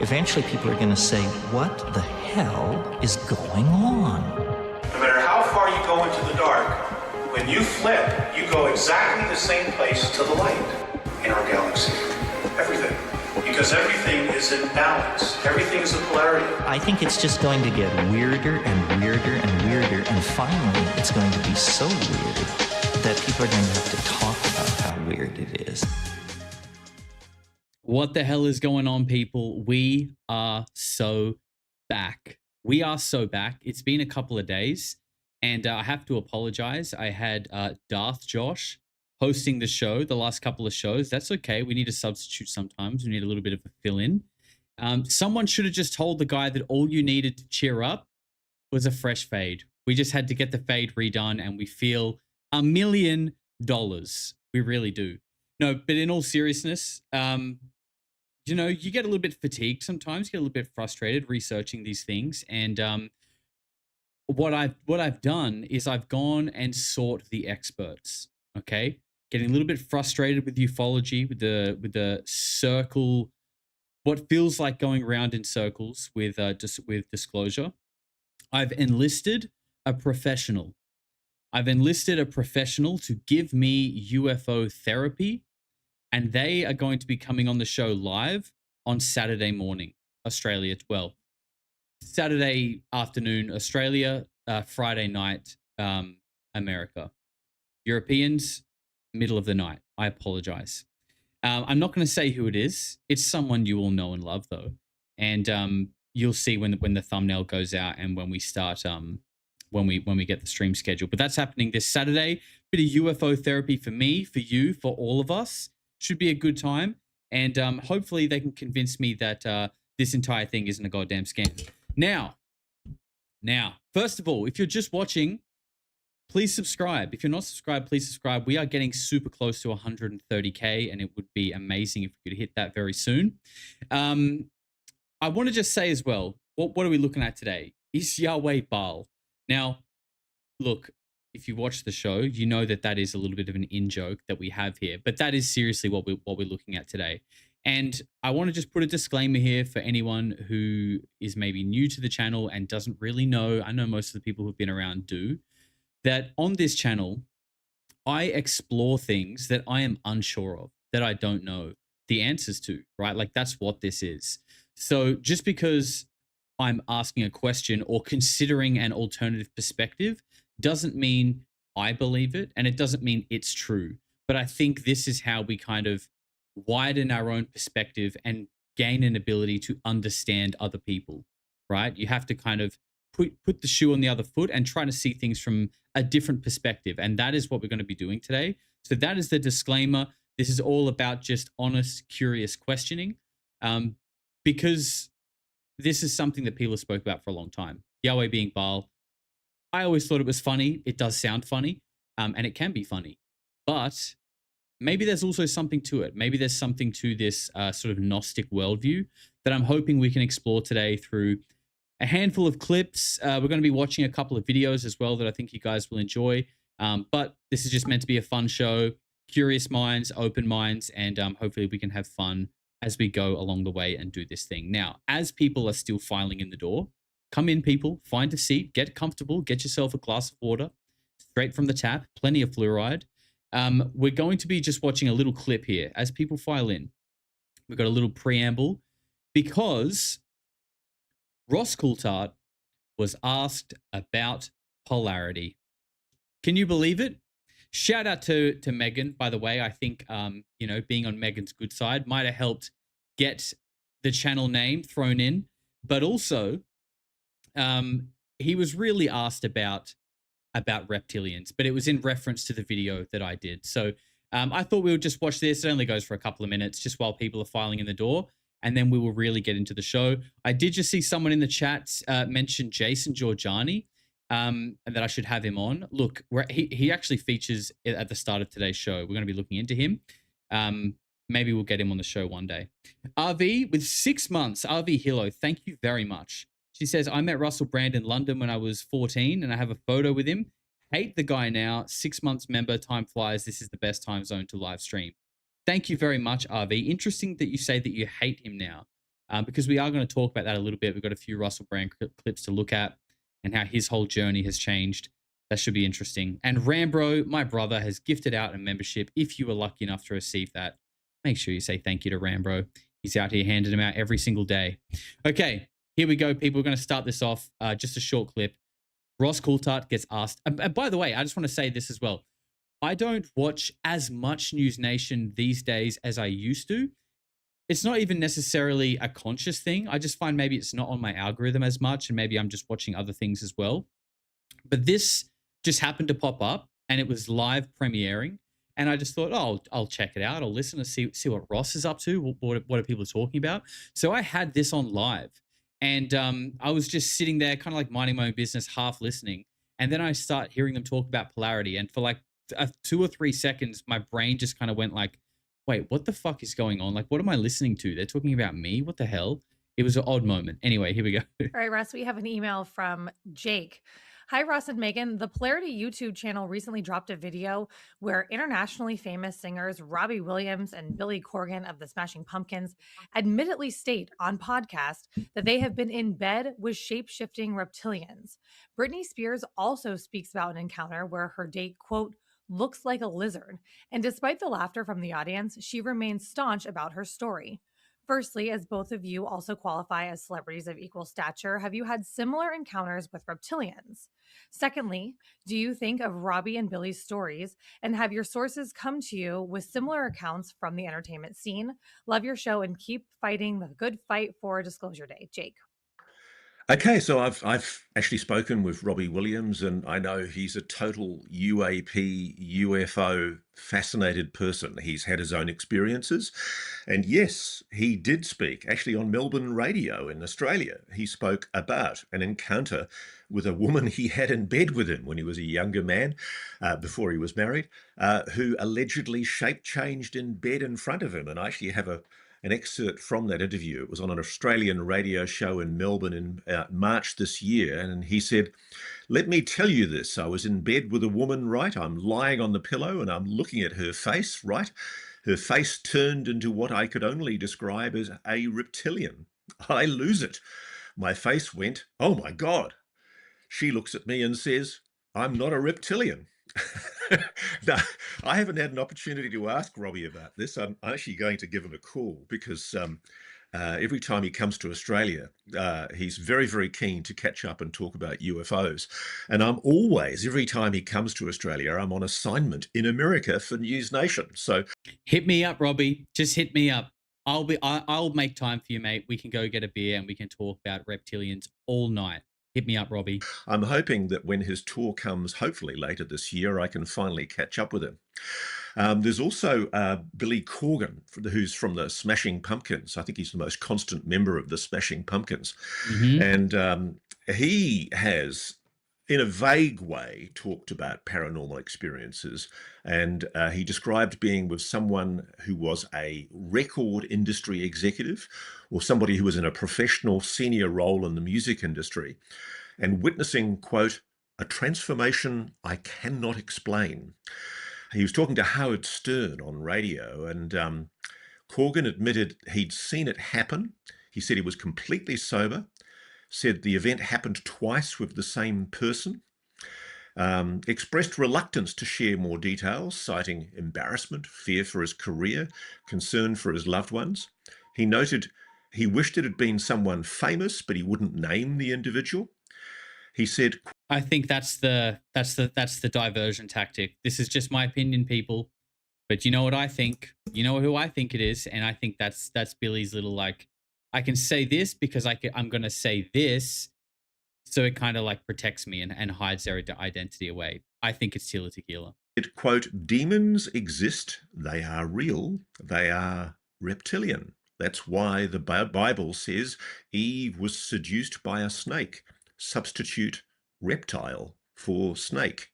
eventually people are going to say, what the hell is going on? No matter how far you go into the dark, when you flip, you go exactly the same place to the light in our galaxy. Everything. Because everything is in balance. Everything is a polarity. I think it's just going to get weirder and weirder and weirder, and finally it's going to be so weird that people are going to have to talk about how weird it is. What the hell is going on, people? We are so back. We are so back. It's been a couple of days, and I have to apologize. I had Darth Josh hosting the show, the last couple of shows. That's okay. We need a substitute sometimes. We need a little bit of a fill-in. Someone should have just told the guy that all you needed to cheer up was a fresh fade. We just had to get the fade redone, and we feel $1 million. We really do. No, but in all seriousness, you know, you get a little bit fatigued sometimes, you get a little bit frustrated researching these things. And what I've done is I've gone and sought the experts, okay? Getting a little bit frustrated with ufology, with the circle, what feels like going around in circles with disclosure. I've enlisted a professional. I've enlisted a professional to give me UFO therapy, and they are going to be coming on the show live on Saturday morning, Australia. Well, Saturday afternoon, Australia, Friday night, America. Europeans, middle of the night. I apologize. I'm not going to say who it is. It's someone you all know and love, though. And you'll see when the thumbnail goes out and when we start, when we get the stream scheduled. But that's happening this Saturday. Bit of UFO therapy for me, for you, for all of us. Should be a good time. And hopefully they can convince me that this entire thing isn't a goddamn scam. Now, first of all, if you're just watching, please subscribe. If you're not subscribed, please subscribe. We are getting super close to 130K, and it would be amazing if we could hit that very soon. I want to just say as well, what are we looking at today? Is Yahweh Baal? Now, look, if you watch the show, you know that is a little bit of an in-joke that we have here, but that is seriously what we're looking at today. And I want to just put a disclaimer here for anyone who is maybe new to the channel and doesn't really know. I know most of the people who've been around do. That on this channel, I explore things that I am unsure of, that I don't know the answers to, right? Like, that's what this is. So just because I'm asking a question or considering an alternative perspective doesn't mean I believe it, and it doesn't mean it's true. But I think this is how we kind of widen our own perspective and gain an ability to understand other people, right? You have to kind of put the shoe on the other foot and try to see things from a different perspective. And that is what we're going to be doing today. So that is the disclaimer. This is all about just honest, curious questioning, because this is something that people have spoke about for a long time. Yahweh being Baal. I always thought it was funny. It does sound funny, and it can be funny. But maybe there's also something to it. Maybe there's something to this sort of Gnostic worldview that I'm hoping we can explore today through a handful of clips. We're going to be watching a couple of videos as well that I think you guys will enjoy. But this is just meant to be a fun show. Curious minds, open minds, and hopefully we can have fun as we go along the way and do this thing. Now, as people are still filing in the door, come in, people, find a seat, get comfortable, get yourself a glass of water, straight from the tap, plenty of fluoride. We're going to be just watching a little clip here as people file in. We've got a little preamble because Ross Coulthart was asked about polarity. Can you believe it? Shout out to Megan, by the way. I think, you know, being on Megan's good side might have helped get the channel name thrown in, but also he was really asked about reptilians, but it was in reference to the video that I did. So I thought we would just watch this. It only goes for a couple of minutes just while people are filing in the door, and then we will really get into the show. I did just see someone in the chat mention Jason Jorjani, and that I should have him on. Look, he actually features at the start of today's show. We're going to be looking into him. Maybe we'll get him on the show one day. RV with 6 months. RV Hilo, thank you very much. She says, I met Russell Brand in London when I was 14 and I have a photo with him. Hate the guy now. 6 months member. Time flies. This is the best time zone to live stream. Thank you very much, RV. Interesting that you say that you hate him now. because we are going to talk about that a little bit. We've got a few Russell Brand clips to look at and how his whole journey has changed. That should be interesting. And Rambro, my brother, has gifted out a membership. If you were lucky enough to receive that, make sure you say thank you to Rambro. He's out here handing them out every single day. Okay, here we go, people. We're going to start this off. Just a short clip. Ross Coulthart gets asked. And by the way, I just want to say this as well. I don't watch as much News Nation these days as I used to. It's not even necessarily a conscious thing. I just find maybe it's not on my algorithm as much, and maybe I'm just watching other things as well. But this just happened to pop up, and it was live premiering. And I just thought, oh, I'll check it out. I'll listen to see what Ross is up to. What are people talking about? So I had this on live, and I was just sitting there, kind of like minding my own business, half listening. And then I start hearing them talk about polarity. And for like 2 or 3 seconds, my brain just kind of went like, wait, what the fuck is going on? Like, what am I listening to? They're talking about me? What the hell? It was an odd moment. Anyway, here we go. All right, Russ, we have an email from Jake. Hi, Russ and Megan. The Polarity YouTube channel recently dropped a video where internationally famous singers Robbie Williams and Billy Corgan of the Smashing Pumpkins admittedly state on podcast that they have been in bed with shape-shifting reptilians. Britney Spears also speaks about an encounter where her date, quote, looks like a lizard. And despite the laughter from the audience, she remains staunch about her story. Firstly, as both of you also qualify as celebrities of equal stature, have you had similar encounters with reptilians? Secondly, do you think of Robbie and Billy's stories, and have your sources come to you with similar accounts from the entertainment scene? Love your show and keep fighting the good fight for Disclosure Day. Jake. Okay, so I've actually spoken with Robbie Williams, and I know he's a total UAP, UFO fascinated person. He's had his own experiences. And yes, he did speak actually on Melbourne radio in Australia. He spoke about an encounter with a woman he had in bed with him when he was a younger man, before he was married, who allegedly shape changed in bed in front of him. And I actually have an excerpt from that interview. It was on an Australian radio show in Melbourne in March this year. And he said, let me tell you this. I was in bed with a woman, right? I'm lying on the pillow and I'm looking at her face, right? Her face turned into what I could only describe as a reptilian. I lose it. My face went, oh my God. She looks at me and says, I'm not a reptilian. Now, I haven't had an opportunity to ask Robbie about this. I'm actually going to give him a call because every time he comes to Australia, he's very, very keen to catch up and talk about UFOs. And I'm always, every time he comes to Australia, I'm on assignment in America for News Nation. So hit me up, Robbie. Just hit me up. I'll make time for you, mate. We can go get a beer and we can talk about reptilians all night. Hit me up, Robbie. I'm hoping that when his tour comes, hopefully later this year, I can finally catch up with him. There's also Billy Corgan, who's from the Smashing Pumpkins. I think he's the most constant member of the Smashing Pumpkins. Mm-hmm. And he has, in a vague way, talked about paranormal experiences. And he described being with someone who was a record industry executive or somebody who was in a professional senior role in the music industry and witnessing, quote, a transformation I cannot explain. He was talking to Howard Stern on radio, and Corgan admitted he'd seen it happen. He said he was completely sober, said the event happened twice with the same person, expressed reluctance to share more details, citing embarrassment, fear for his career, concern for his loved ones. He noted he wished it had been someone famous, but he wouldn't name the individual. He said, I think that's the diversion tactic. This is just my opinion, people. But you know what I think? You know who I think it is? And I think that's Billy's little, like, I can say this because I'm going to say this. So it kind of like protects me and hides their identity away. I think it's Tila Tequila. It, quote, demons exist. They are real. They are reptilian. That's why the Bible says Eve was seduced by a snake. Substitute reptile for snake.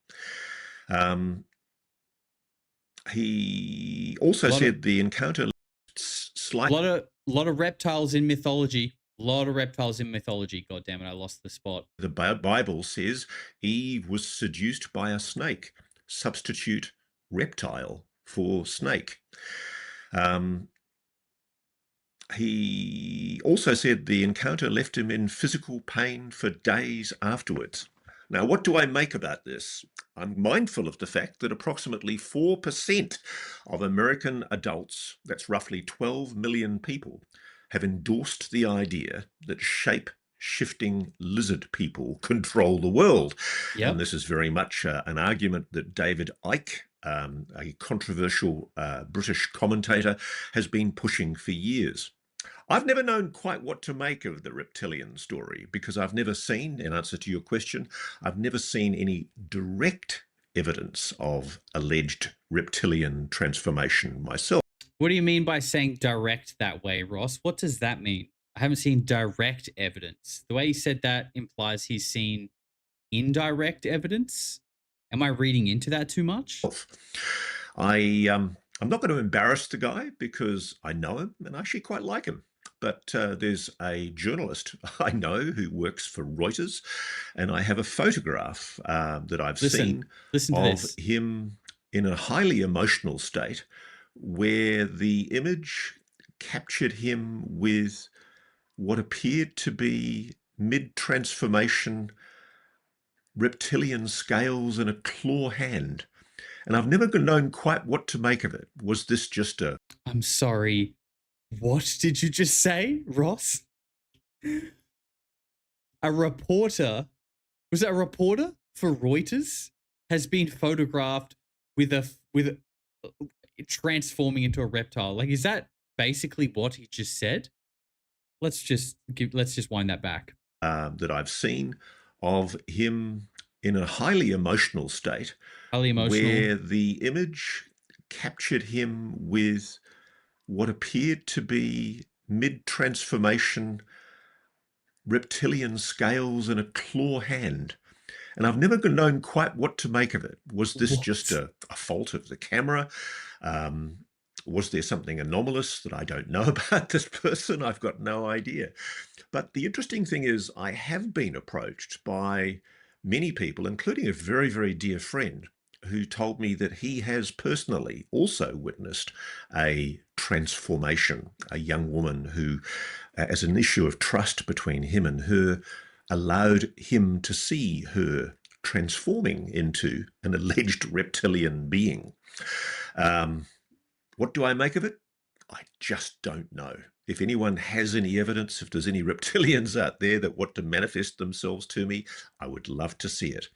He also said the encounter slightly. A lot of reptiles in mythology. A lot of reptiles in mythology. God damn it, I lost the spot. The Bible says Eve was seduced by a snake. Substitute reptile for snake. He also said the encounter left him in physical pain for days afterwards. Now, what do I make about this? I'm mindful of the fact that approximately 4% of American adults, that's roughly 12 million people, have endorsed the idea that shape-shifting lizard people control the world. Yep. And this is very much an argument that David Icke, a controversial British commentator, has been pushing for years. I've never known quite what to make of the reptilian story because I've never seen, in answer to your question, I've never seen any direct evidence of alleged reptilian transformation myself. What do you mean by saying direct that way, Ross? What does that mean? I haven't seen direct evidence. The way he said that implies he's seen indirect evidence. Am I reading into that too much? I'm not going to embarrass the guy because I know him and I actually quite like him. But there's a journalist I know who works for Reuters, and I have a photograph that I've seen of him in a highly emotional state where the image captured him with what appeared to be mid-transformation reptilian scales and a claw hand. And I've never known quite what to make of it. Was this just a... I'm sorry. What did you just say, Ross? A reporter, was it a reporter for Reuters, has been photographed with a transforming into a reptile. Like, is that basically what he just said? Let's just wind that back. That I've seen of him in a highly emotional state, where the image captured him with what appeared to be mid-transformation reptilian scales and a claw hand. And I've never known quite what to make of it. Was this just a fault of the camera? Was there something anomalous that I don't know about this person? I've got no idea. But the interesting thing is I have been approached by many people, including a very, very dear friend, who told me that he has personally also witnessed a transformation, a young woman who, as an issue of trust between him and her, allowed him to see her transforming into an alleged reptilian being. What do I make of it? I just don't know. If anyone has any evidence, if there's any reptilians out there that want to manifest themselves to me, I would love to see it.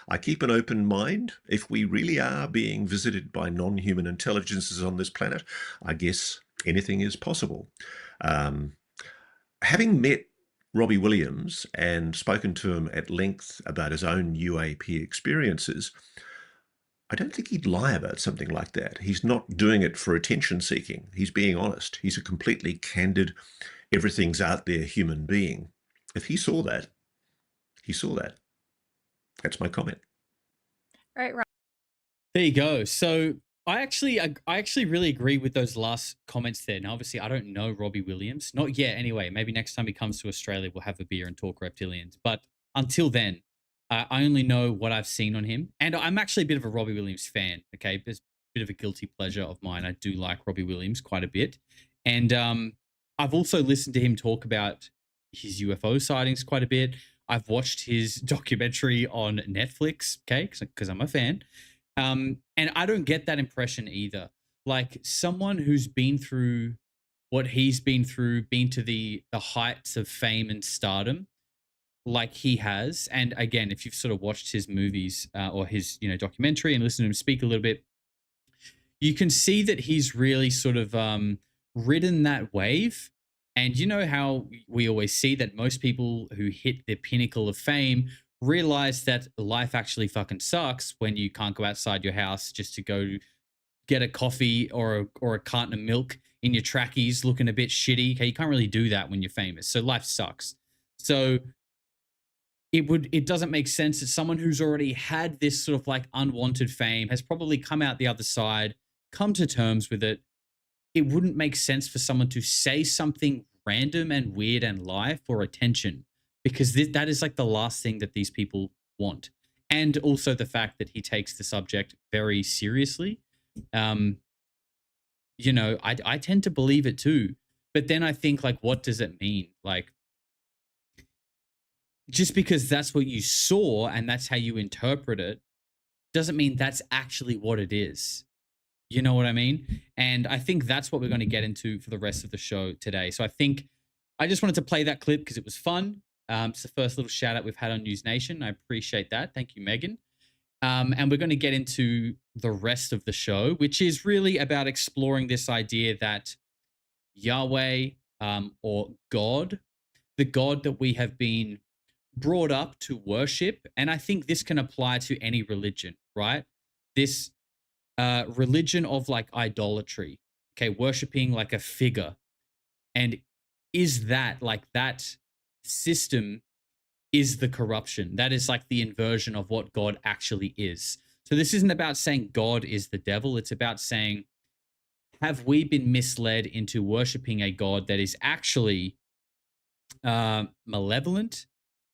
I keep an open mind. If we really are being visited by non-human intelligences on this planet, I guess anything is possible. Having met Robbie Williams and spoken to him at length about his own UAP experiences, I don't think he'd lie about something like that. He's not doing it for attention seeking. He's being honest. He's a completely candid, everything's out there human being. If he saw that, he saw that. That's my comment. All right, Rob. There you go. So I actually really agree with those last comments there. Now, obviously, I don't know Robbie Williams. Not yet, anyway. Maybe next time he comes to Australia, we'll have a beer and talk reptilians. But until then, I only know what I've seen on him. And I'm actually a bit of a Robbie Williams fan, okay? It's a bit of a guilty pleasure of mine. I do like Robbie Williams quite a bit. And I've also listened to him talk about his UFO sightings quite a bit. I've watched his documentary on Netflix, okay, because I'm a fan. And I don't get that impression either. Like someone who's been through what he's been through, been to the heights of fame and stardom, like he has. And again, if you've sort of watched his movies or his documentary and listened to him speak a little bit, you can see that he's really sort of ridden that wave. And you know how we always see that most people who hit the pinnacle of fame realize that life actually fucking sucks when you can't go outside your house just to go get a coffee or a carton of milk in your trackies looking a bit shitty. Okay, you can't really do that when you're famous. So life sucks. So it doesn't make sense that someone who's already had this sort of like unwanted fame has probably come out the other side, come to terms with it. It wouldn't make sense for someone to say something random and weird and lie for attention, because that is like the last thing that these people want. And also the fact that he takes the subject very seriously. I tend to believe it too. But then I think, like, what does it mean? Like, just because that's what you saw and that's how you interpret it doesn't mean that's actually what it is. You know what I mean? And I think that's what we're going to get into for the rest of the show today. So I think I just wanted to play that clip because it was fun. It's the first little shout out we've had on News Nation. I appreciate that. Thank you, Megan. And we're going to get into the rest of the show, which is really about exploring this idea that Yahweh, or God, the God that we have been brought up to worship, and I think this can apply to any religion, right? This religion of like idolatry, okay, worshiping like a figure. And is that like that system is the corruption? That is like the inversion of what God actually is. So this isn't about saying God is the devil. It's about saying, have we been misled into worshiping a God that is actually malevolent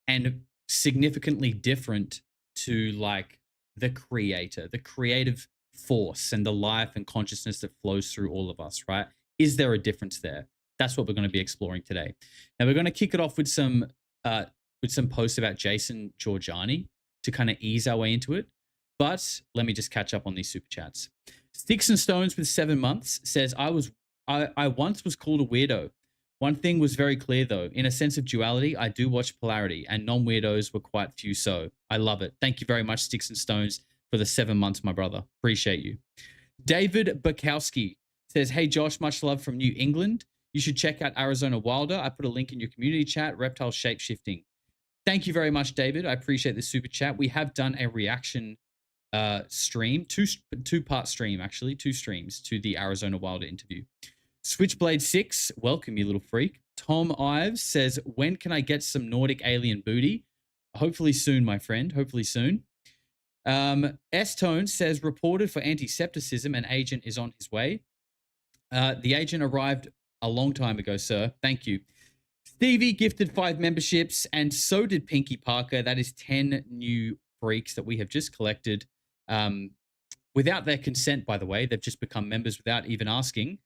and significantly different to like the creator, the creative force and the life and consciousness that flows through all of us, right? Is there a difference there? That's what we're going to be exploring today. Now we're going to kick it off with some posts about Jason Jorjani to kind of ease our way into it. But let me just catch up on these super chats. Sticks and Stones with 7 months says, I once was called a weirdo. One thing was very clear, though. In a sense of duality, I do watch Polarity, and non-weirdos were quite few so. I love it. Thank you very much, Sticks and Stones, for the 7 months, my brother. Appreciate you. David Bukowski says, hey, Josh, much love from New England. You should check out Arizona Wilder. I put a link in your community chat, Reptile Shapeshifting. Thank you very much, David. I appreciate the super chat. We have done a reaction stream, two-part stream, actually, 2 streams to the Arizona Wilder interview. Switchblade 6, welcome, you little freak. Tom Ives says, when can I get some Nordic alien booty? Hopefully soon, my friend. Hopefully soon. S-Tone says, reported for antisepticism, an agent is on his way. The agent arrived a long time ago, sir. Thank you. Stevie gifted 5 memberships, and so did Pinky Parker. That is 10 new freaks that we have just collected without their consent, by the way. They've just become members without even asking.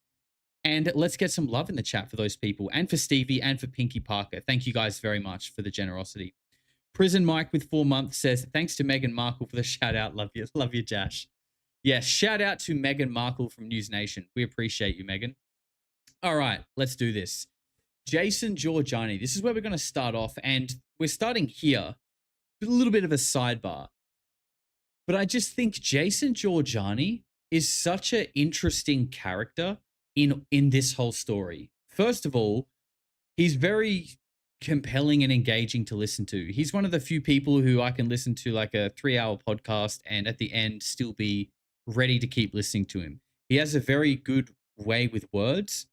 And let's get some love in the chat for those people, and for Stevie and for Pinky Parker. Thank you guys very much for the generosity. Prison Mike with 4 months says, thanks to Meghan Markle for the shout out. Love you, Josh. Yes, shout out to Meghan Markle from News Nation. We appreciate you, Meghan. All right, let's do this. Jason Jorjani. This is where we're going to start off, and we're starting here with a little bit of a sidebar. But I just think Jason Jorjani is such an interesting character in this whole story. First of all, he's very compelling and engaging to listen to. He's one of the few people who I can listen to like a 3-hour podcast and at the end still be ready to keep listening to him. He has a very good way with words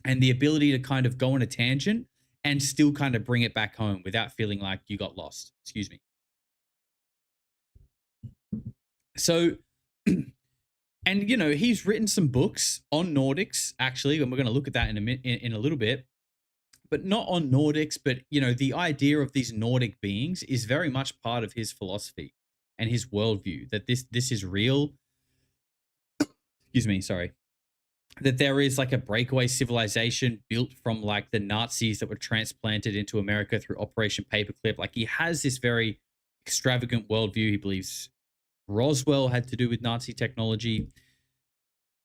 and the ability to kind of go on a tangent and still kind of bring it back home without feeling like you got lost. Excuse me. So, and, you know, he's written some books on Nordics, actually, and we're going to look at that in a little bit, but not on Nordics, but, you know, the idea of these Nordic beings is very much part of his philosophy and his worldview, that this is real. Excuse me, sorry. That there is like a breakaway civilization built from like the Nazis that were transplanted into America through Operation Paperclip. Like he has this very extravagant worldview. He believes Roswell had to do with Nazi technology.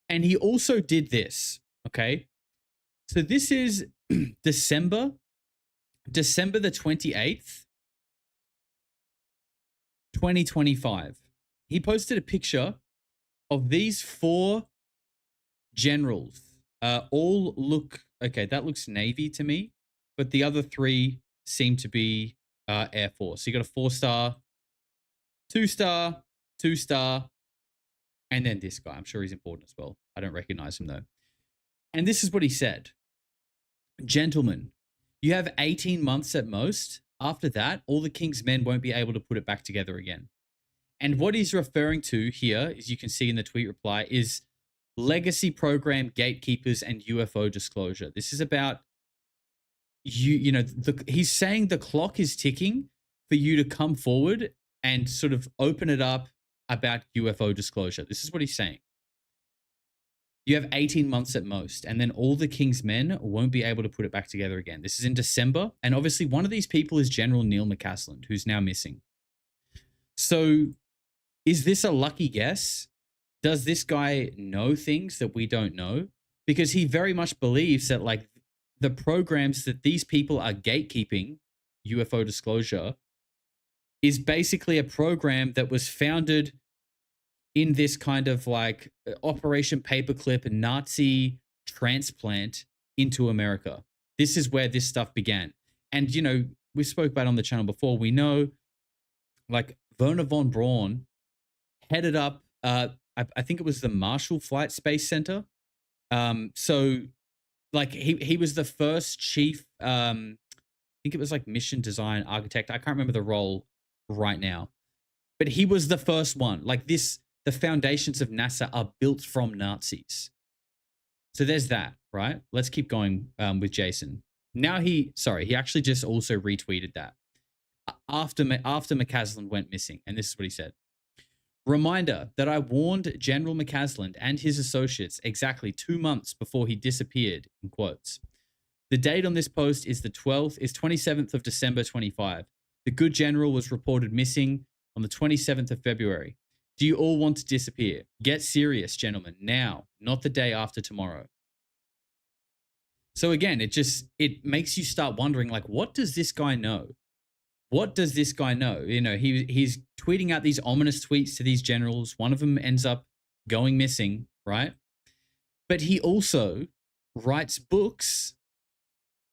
And he also did this, okay? So this is December the 28th, 2025. He posted a picture of these 4 generals. All look, okay, that looks Navy to me, but the other 3 seem to be Air Force. So you got a 4-star, 2-star, 2-star, and then this guy. I'm sure he's important as well. I don't recognize him though. And this is what he said. Gentlemen, you have 18 months at most. After that, all the king's men won't be able to put it back together again. And what he's referring to here, as you can see in the tweet reply, is legacy program, gatekeepers, and UFO disclosure. This is about you know, he's saying the clock is ticking for you to come forward and sort of open it up about UFO disclosure. This is what he's saying. You have 18 months at most, and then all the king's men won't be able to put it back together again. This is in December, and obviously one of these people is General Neil McCasland, who's now missing. So is this a lucky guess? Does this guy know things that we don't know? Because he very much believes that like the programs that these people are gatekeeping, UFO disclosure, is basically a program that was founded in this kind of like Operation Paperclip Nazi transplant into America. This is where this stuff began. And, you know, we spoke about it on the channel before. We know like Werner von Braun headed up, I think it was the Marshall Flight Space Center. So like he was the first chief, I think it was like mission design architect. I can't remember the role right now, but he was the first one. Like this, the foundations of NASA are built from Nazis. So there's that, right? Let's keep going with Jason. Now he actually just also retweeted that after McCasland went missing. And this is what he said. Reminder that I warned General McCasland and his associates exactly 2 months before he disappeared, in quotes. The date on this post is 27th of December 25. The good general was reported missing on the 27th of February. Do you all want to disappear? Get serious, gentlemen, now, not the day after tomorrow. So again, it makes you start wondering, like, what does this guy know? What does this guy know? You know, he's tweeting out these ominous tweets to these generals. One of them ends up going missing, right? But he also writes books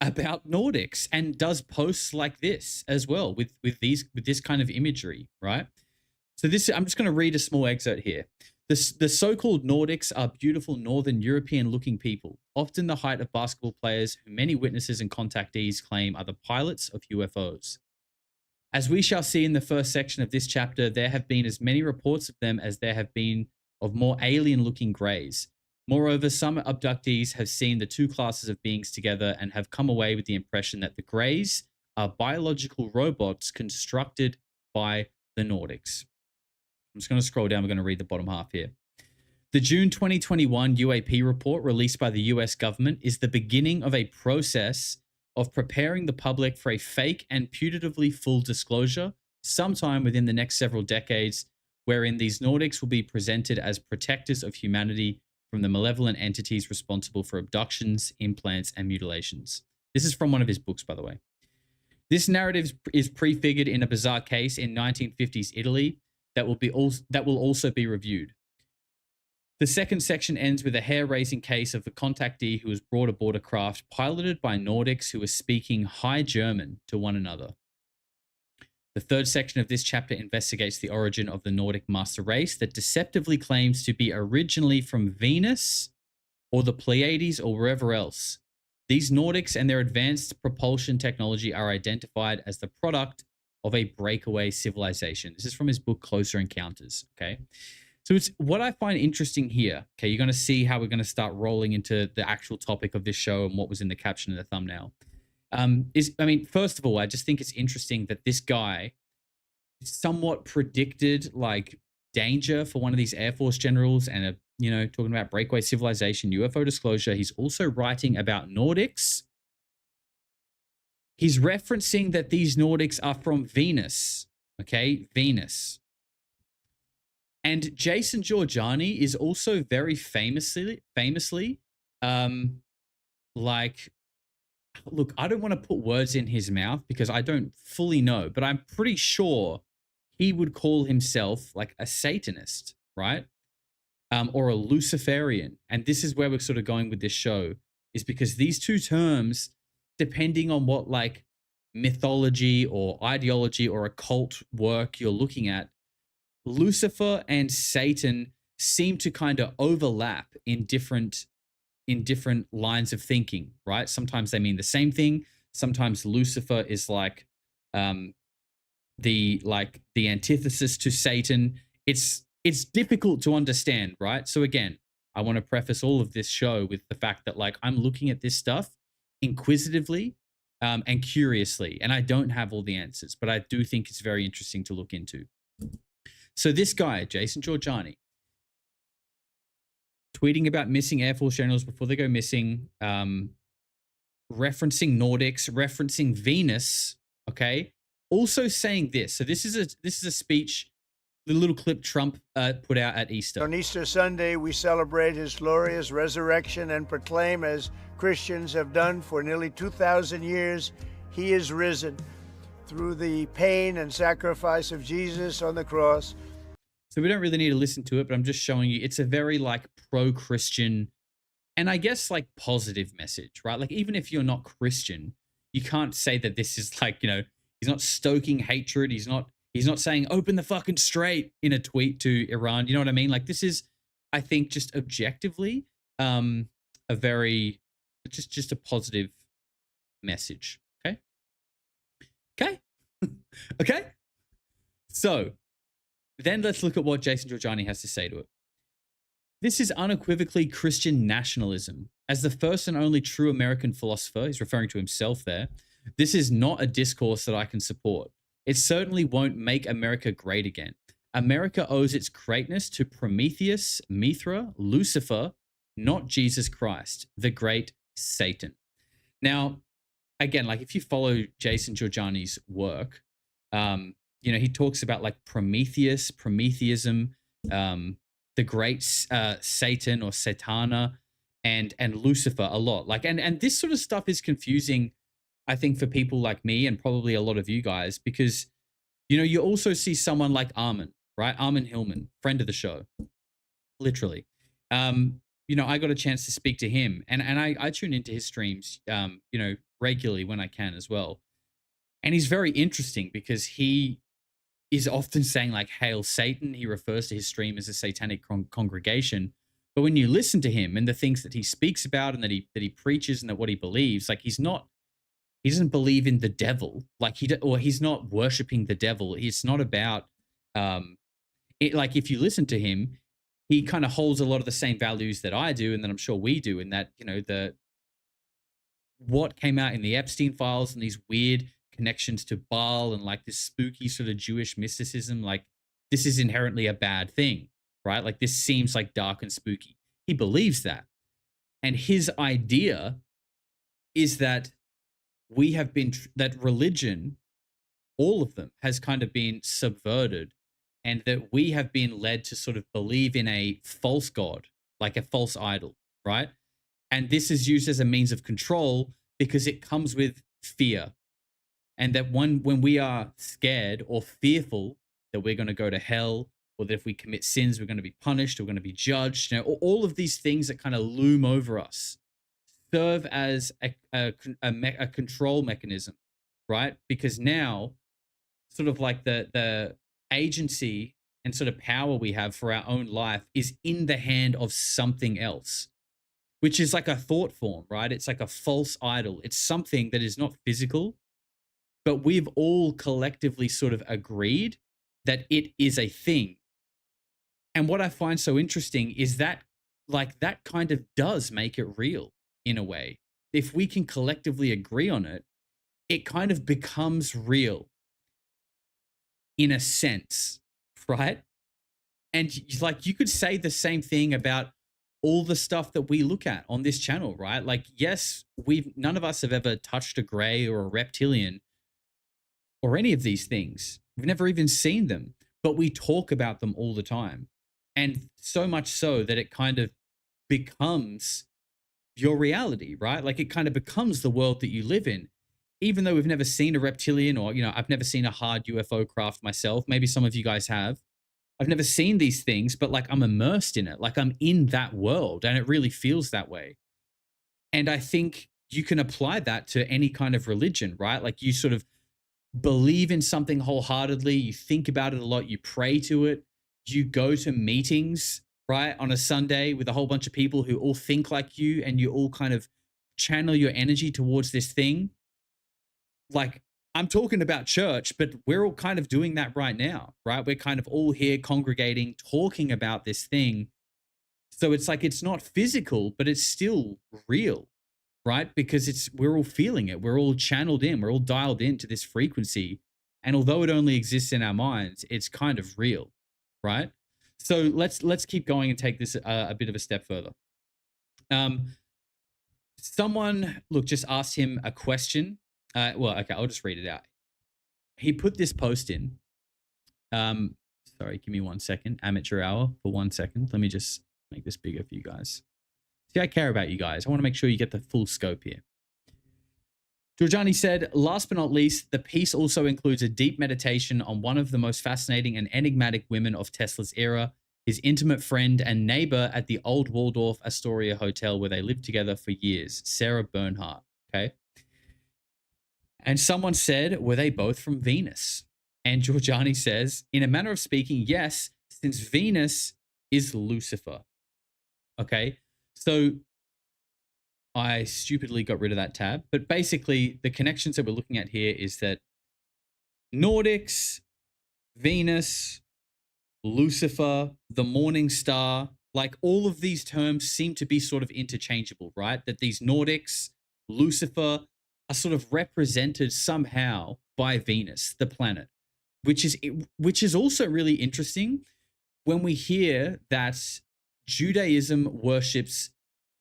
about Nordics and does posts like this as well with this kind of imagery, right? So this, I'm just going to read a small excerpt here. The so-called Nordics are beautiful Northern European-looking people, often the height of basketball players who many witnesses and contactees claim are the pilots of UFOs. As we shall see in the first section of this chapter, there have been as many reports of them as there have been of more alien-looking greys. Moreover, some abductees have seen the two classes of beings together and have come away with the impression that the greys are biological robots constructed by the Nordics. I'm just going to scroll down. We're going to read the bottom half here. The June 2021 UAP report released by the US government is the beginning of a process of preparing the public for a fake and putatively full disclosure sometime within the next several decades, wherein these Nordics will be presented as protectors of humanity from the malevolent entities responsible for abductions, implants, and mutilations. This is from one of his books, by the way. This narrative is prefigured in a bizarre case in 1950s Italy that will also be reviewed. The second section ends with a hair-raising case of a contactee who was brought aboard a craft piloted by Nordics who were speaking High German to one another. The third section of this chapter investigates the origin of the Nordic master race that deceptively claims to be originally from Venus or the Pleiades or wherever else. These Nordics and their advanced propulsion technology are identified as the product of a breakaway civilization. This is from his book, Closer Encounters, okay? So it's what I find interesting here, okay? You're going to see how we're going to start rolling into the actual topic of this show and what was in the caption and the thumbnail. First of all, I just think it's interesting that this guy somewhat predicted like danger for one of these Air Force generals and, talking about breakaway civilization, UFO disclosure. He's also writing about Nordics. He's referencing that these Nordics are from Venus, okay? Venus. And Jason Jorjani is also very famously, look, I don't want to put words in his mouth because I don't fully know, but I'm pretty sure he would call himself like a Satanist, right? Or a Luciferian. And this is where we're sort of going with this show, is because these two terms, depending on what like mythology or ideology or occult work you're looking at, Lucifer and Satan seem to kind of overlap in different lines of thinking, right? Sometimes they mean the same thing. Sometimes Lucifer is like the antithesis to Satan. It's difficult to understand, right? So again, I want to preface all of this show with the fact that like I'm looking at this stuff inquisitively and curiously, and I don't have all the answers, but I do think it's very interesting to look into. So this guy, Jason Jorjani, tweeting about missing Air Force generals before they go missing, referencing Nordics, referencing Venus, okay? Also saying this. So this is a speech, the little clip Trump put out at Easter. On Easter Sunday, we celebrate his glorious resurrection and proclaim, as Christians have done for nearly 2,000 years, he is risen. Through the pain and sacrifice of Jesus on the cross. So we don't really need to listen to it, but I'm just showing you it's a very like pro-Christian and I guess like positive message, right? Like even if you're not Christian, you can't say that this is like, you know, he's not stoking hatred. He's not saying open the fucking strait in a tweet to Iran. You know what I mean? Like this is, I think, just objectively a very just a positive message. Okay. Okay. So then let's look at what Jason Jorjani has to say to it. This is unequivocally Christian nationalism. As the first and only true American philosopher, he's referring to himself there, this is not a discourse that I can support. It certainly won't make America great again. America owes its greatness to Prometheus, Mithra, Lucifer, not Jesus Christ, the great Satan. Now, again, like if you follow Jason Jorjani's work, you know, he talks about like Prometheus, Prometheism, the great Satan or Satana, and Lucifer a lot. Like, and this sort of stuff is confusing, I think, for people like me and probably a lot of you guys, because, you know, you also see someone like Armin, right? Armin Hillman, friend of the show, literally. You know, I got a chance to speak to him, and I tune into his streams, you know, regularly when I can as well. And he's very interesting because he is often saying like, Hail Satan. He refers to his stream as a satanic congregation. But when you listen to him and the things that he speaks about and that he preaches and that what he believes, like he doesn't believe in the devil. Like he's not worshiping the devil. It's not about, like if you listen to him, he kind of holds a lot of the same values that I do and that I'm sure we do, in that, you know, what came out in the Epstein files and these weird connections to Baal and like this spooky sort of Jewish mysticism, like this is inherently a bad thing, right? Like this seems like dark and spooky. He believes that. And his idea is that that religion, all of them, has kind of been subverted, and that we have been led to sort of believe in a false god, like a false idol, right? And this is used as a means of control because it comes with fear. And that when we are scared or fearful that we're going to go to hell, or that if we commit sins, we're going to be punished, or we're going to be judged, you know, all of these things that kind of loom over us serve as a control mechanism, right? Because now sort of like the agency and sort of power we have for our own life is in the hand of something else, which is like a thought form, right? It's like a false idol. It's something that is not physical, but we've all collectively sort of agreed that it is a thing. And what I find so interesting is that like that kind of does make it real in a way. If we can collectively agree on it, it kind of becomes real in a sense, right? And like you could say the same thing about all the stuff that we look at on this channel, right? Like, yes, none of us have ever touched a gray or a reptilian or any of these things. We've never even seen them, but we talk about them all the time. And so much so that it kind of becomes your reality, right? Like it kind of becomes the world that you live in. Even though we've never seen a reptilian, or, you know, I've never seen a hard UFO craft myself. Maybe some of you guys have. I've never seen these things, but like I'm immersed in it. Like I'm in that world, and it really feels that way. And I think you can apply that to any kind of religion, right? Like you sort of believe in something wholeheartedly. You think about it a lot. You pray to it. You go to meetings, right, on a Sunday with a whole bunch of people who all think like you, and you all kind of channel your energy towards this thing. Like I'm talking about church, but we're all kind of doing that right now, right? We're kind of all here congregating, talking about this thing. So it's like, it's not physical, but it's still real, right? Because we're all feeling it. We're all channeled in. We're all dialed into this frequency. And although it only exists in our minds, it's kind of real, right? So let's keep going and take this a bit of a step further. Someone just asked him a question. Okay, I'll just read it out. He put this post in. Sorry, give me 1 second. Amateur hour for 1 second. Let me just make this bigger for you guys. See, I care about you guys. I want to make sure you get the full scope here. Jorjani said, last but not least, the piece also includes a deep meditation on one of the most fascinating and enigmatic women of Tesla's era, his intimate friend and neighbor at the old Waldorf Astoria Hotel where they lived together for years, Sarah Bernhardt. Okay. And someone said, were they both from Venus? And Jorjani says, in a manner of speaking, yes, since Venus is Lucifer. Okay. So I stupidly got rid of that tab. But basically, the connections that we're looking at here is that Nordics, Venus, Lucifer, the morning star, like all of these terms seem to be sort of interchangeable, right? That these Nordics, Lucifer are sort of represented somehow by Venus, the planet, which is also really interesting when we hear that Judaism worships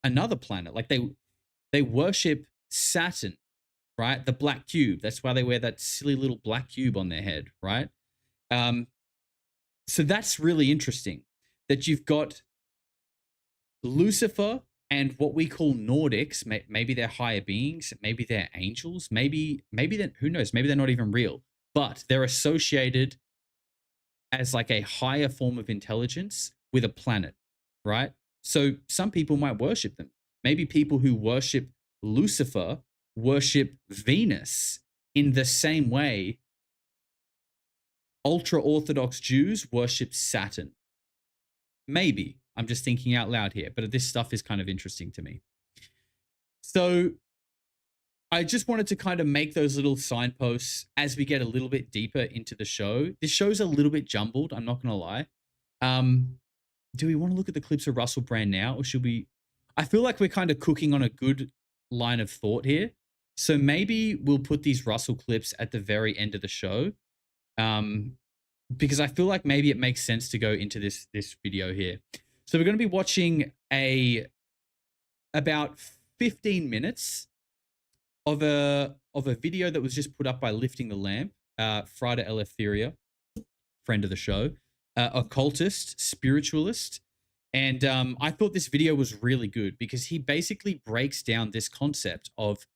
another planet. Like they worship Saturn, right? The black cube. That's why they wear that silly little black cube on their head, right? So that's really interesting that you've got Lucifer and what we call Nordics. Maybe they're higher beings, maybe they're angels, maybe they're, who knows, maybe they're not even real, but they're associated as like a higher form of intelligence with a planet, right? So some people might worship them. Maybe people who worship Lucifer worship Venus in the same way ultra-Orthodox Jews worship Saturn. Maybe. I'm just thinking out loud here, but this stuff is kind of interesting to me. So I just wanted to kind of make those little signposts as we get a little bit deeper into the show. This show's a little bit jumbled, I'm not going to lie. Do we want to look at the clips of Russell Brand now, or should we? I feel like we're kind of cooking on a good line of thought here. So maybe we'll put these Russell clips at the very end of the show. Because I feel like maybe it makes sense to go into this video here. So we're going to be watching about 15 minutes of a video that was just put up by Lifting the Lamp, Frida Eleftheria, friend of the show, occultist, spiritualist. And I thought this video was really good because he basically breaks down this concept of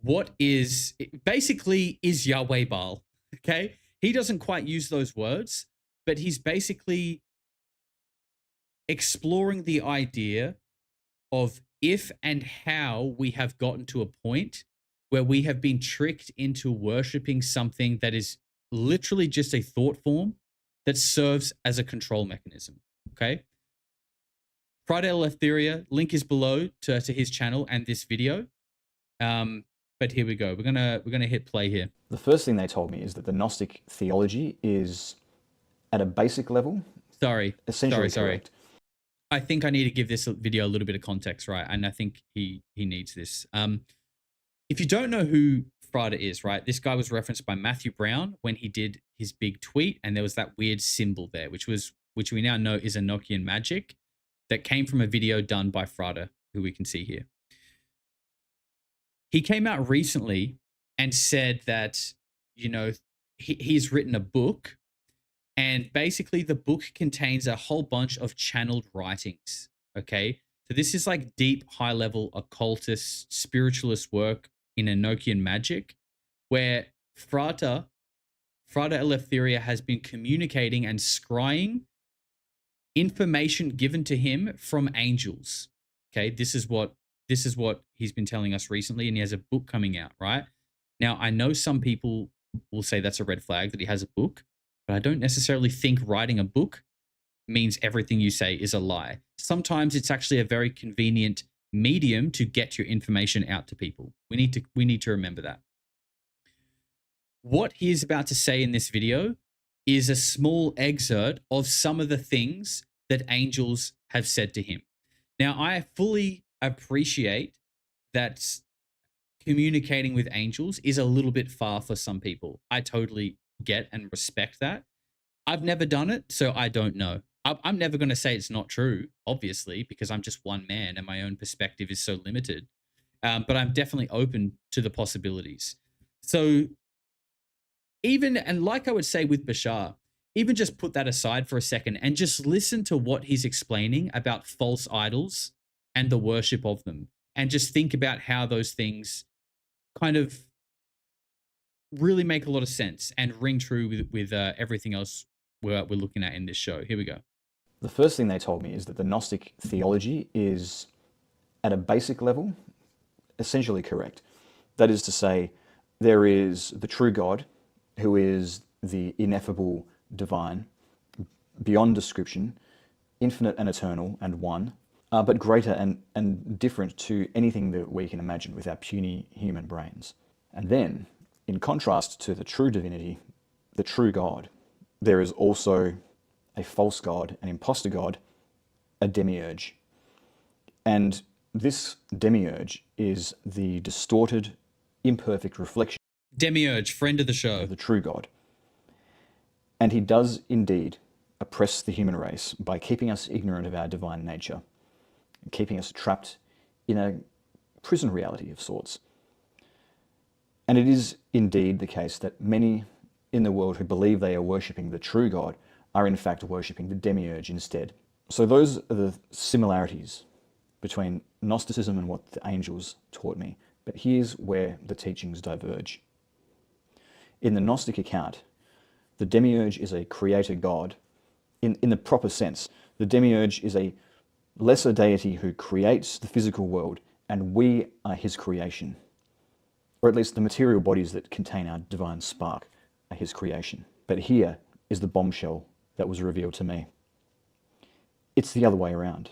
what is Yahweh Baal, okay? He doesn't quite use those words, but he's basically exploring the idea of if and how we have gotten to a point where we have been tricked into worshiping something that is literally just a thought form that serves as a control mechanism, okay? Frida Eleftheria, link is below to his channel and this video. But here we go. We're gonna hit play here. The first thing they told me is that the Gnostic theology is, at a basic level, essentially correct. I think I need to give this video a little bit of context, right? And I think he needs this. If you don't know who Frida is, right? This guy was referenced by Matthew Brown when he did his big tweet, and there was that weird symbol there, which we now know is Enochian magic that came from a video done by Frida, who we can see here. He came out recently and said that, you know, he's written a book, and basically the book contains a whole bunch of channeled writings, okay? So this is like deep, high-level occultist, spiritualist work in Enochian magic, where Frida Eleftheria has been communicating and scrying information given to him from angels, okay? This is what he's been telling us recently, and he has a book coming out, right? Now, I know some people will say that's a red flag that he has a book, but I don't necessarily think writing a book means everything you say is a lie. Sometimes it's actually a very convenient medium to get your information out to people. We need to remember that. What he is about to say in this video is a small excerpt of some of the things that angels have said to him. Now, I fully appreciate that communicating with angels is a little bit far for some people. I totally get and respect that. I've never done it, so I don't know. I'm never going to say it's not true, obviously, because I'm just one man and my own perspective is so limited. But I'm definitely open to the possibilities. So even, and like I would say with Bashar, even just put that aside for a second and just listen to what he's explaining about false idols and the worship of them. And just think about how those things kind of really make a lot of sense and ring true with everything else we're looking at in this show. Here we go. The first thing they told me is that the Gnostic theology is, at a basic level, essentially correct. That is to say, there is the true God, who is the ineffable divine, beyond description, infinite and eternal and one, but greater and different to anything that we can imagine with our puny human brains. And then, in contrast to the true divinity, the true God, there is also a false God, an imposter God, a demiurge. And this demiurge is the distorted, imperfect reflection. Demiurge, friend of the show. Of the true God. And he does indeed oppress the human race by keeping us ignorant of our divine nature, and keeping us trapped in a prison reality of sorts. And it is indeed the case that many in the world who believe they are worshipping the true God are in fact worshipping the demiurge instead. So those are the similarities between Gnosticism and what the angels taught me. But here's where the teachings diverge. In the Gnostic account, the demiurge is a creator god in the proper sense. The demiurge is a lesser deity who creates the physical world, and we are his creation. Or at least the material bodies that contain our divine spark are his creation. But here is the bombshell that was revealed to me. It's the other way around.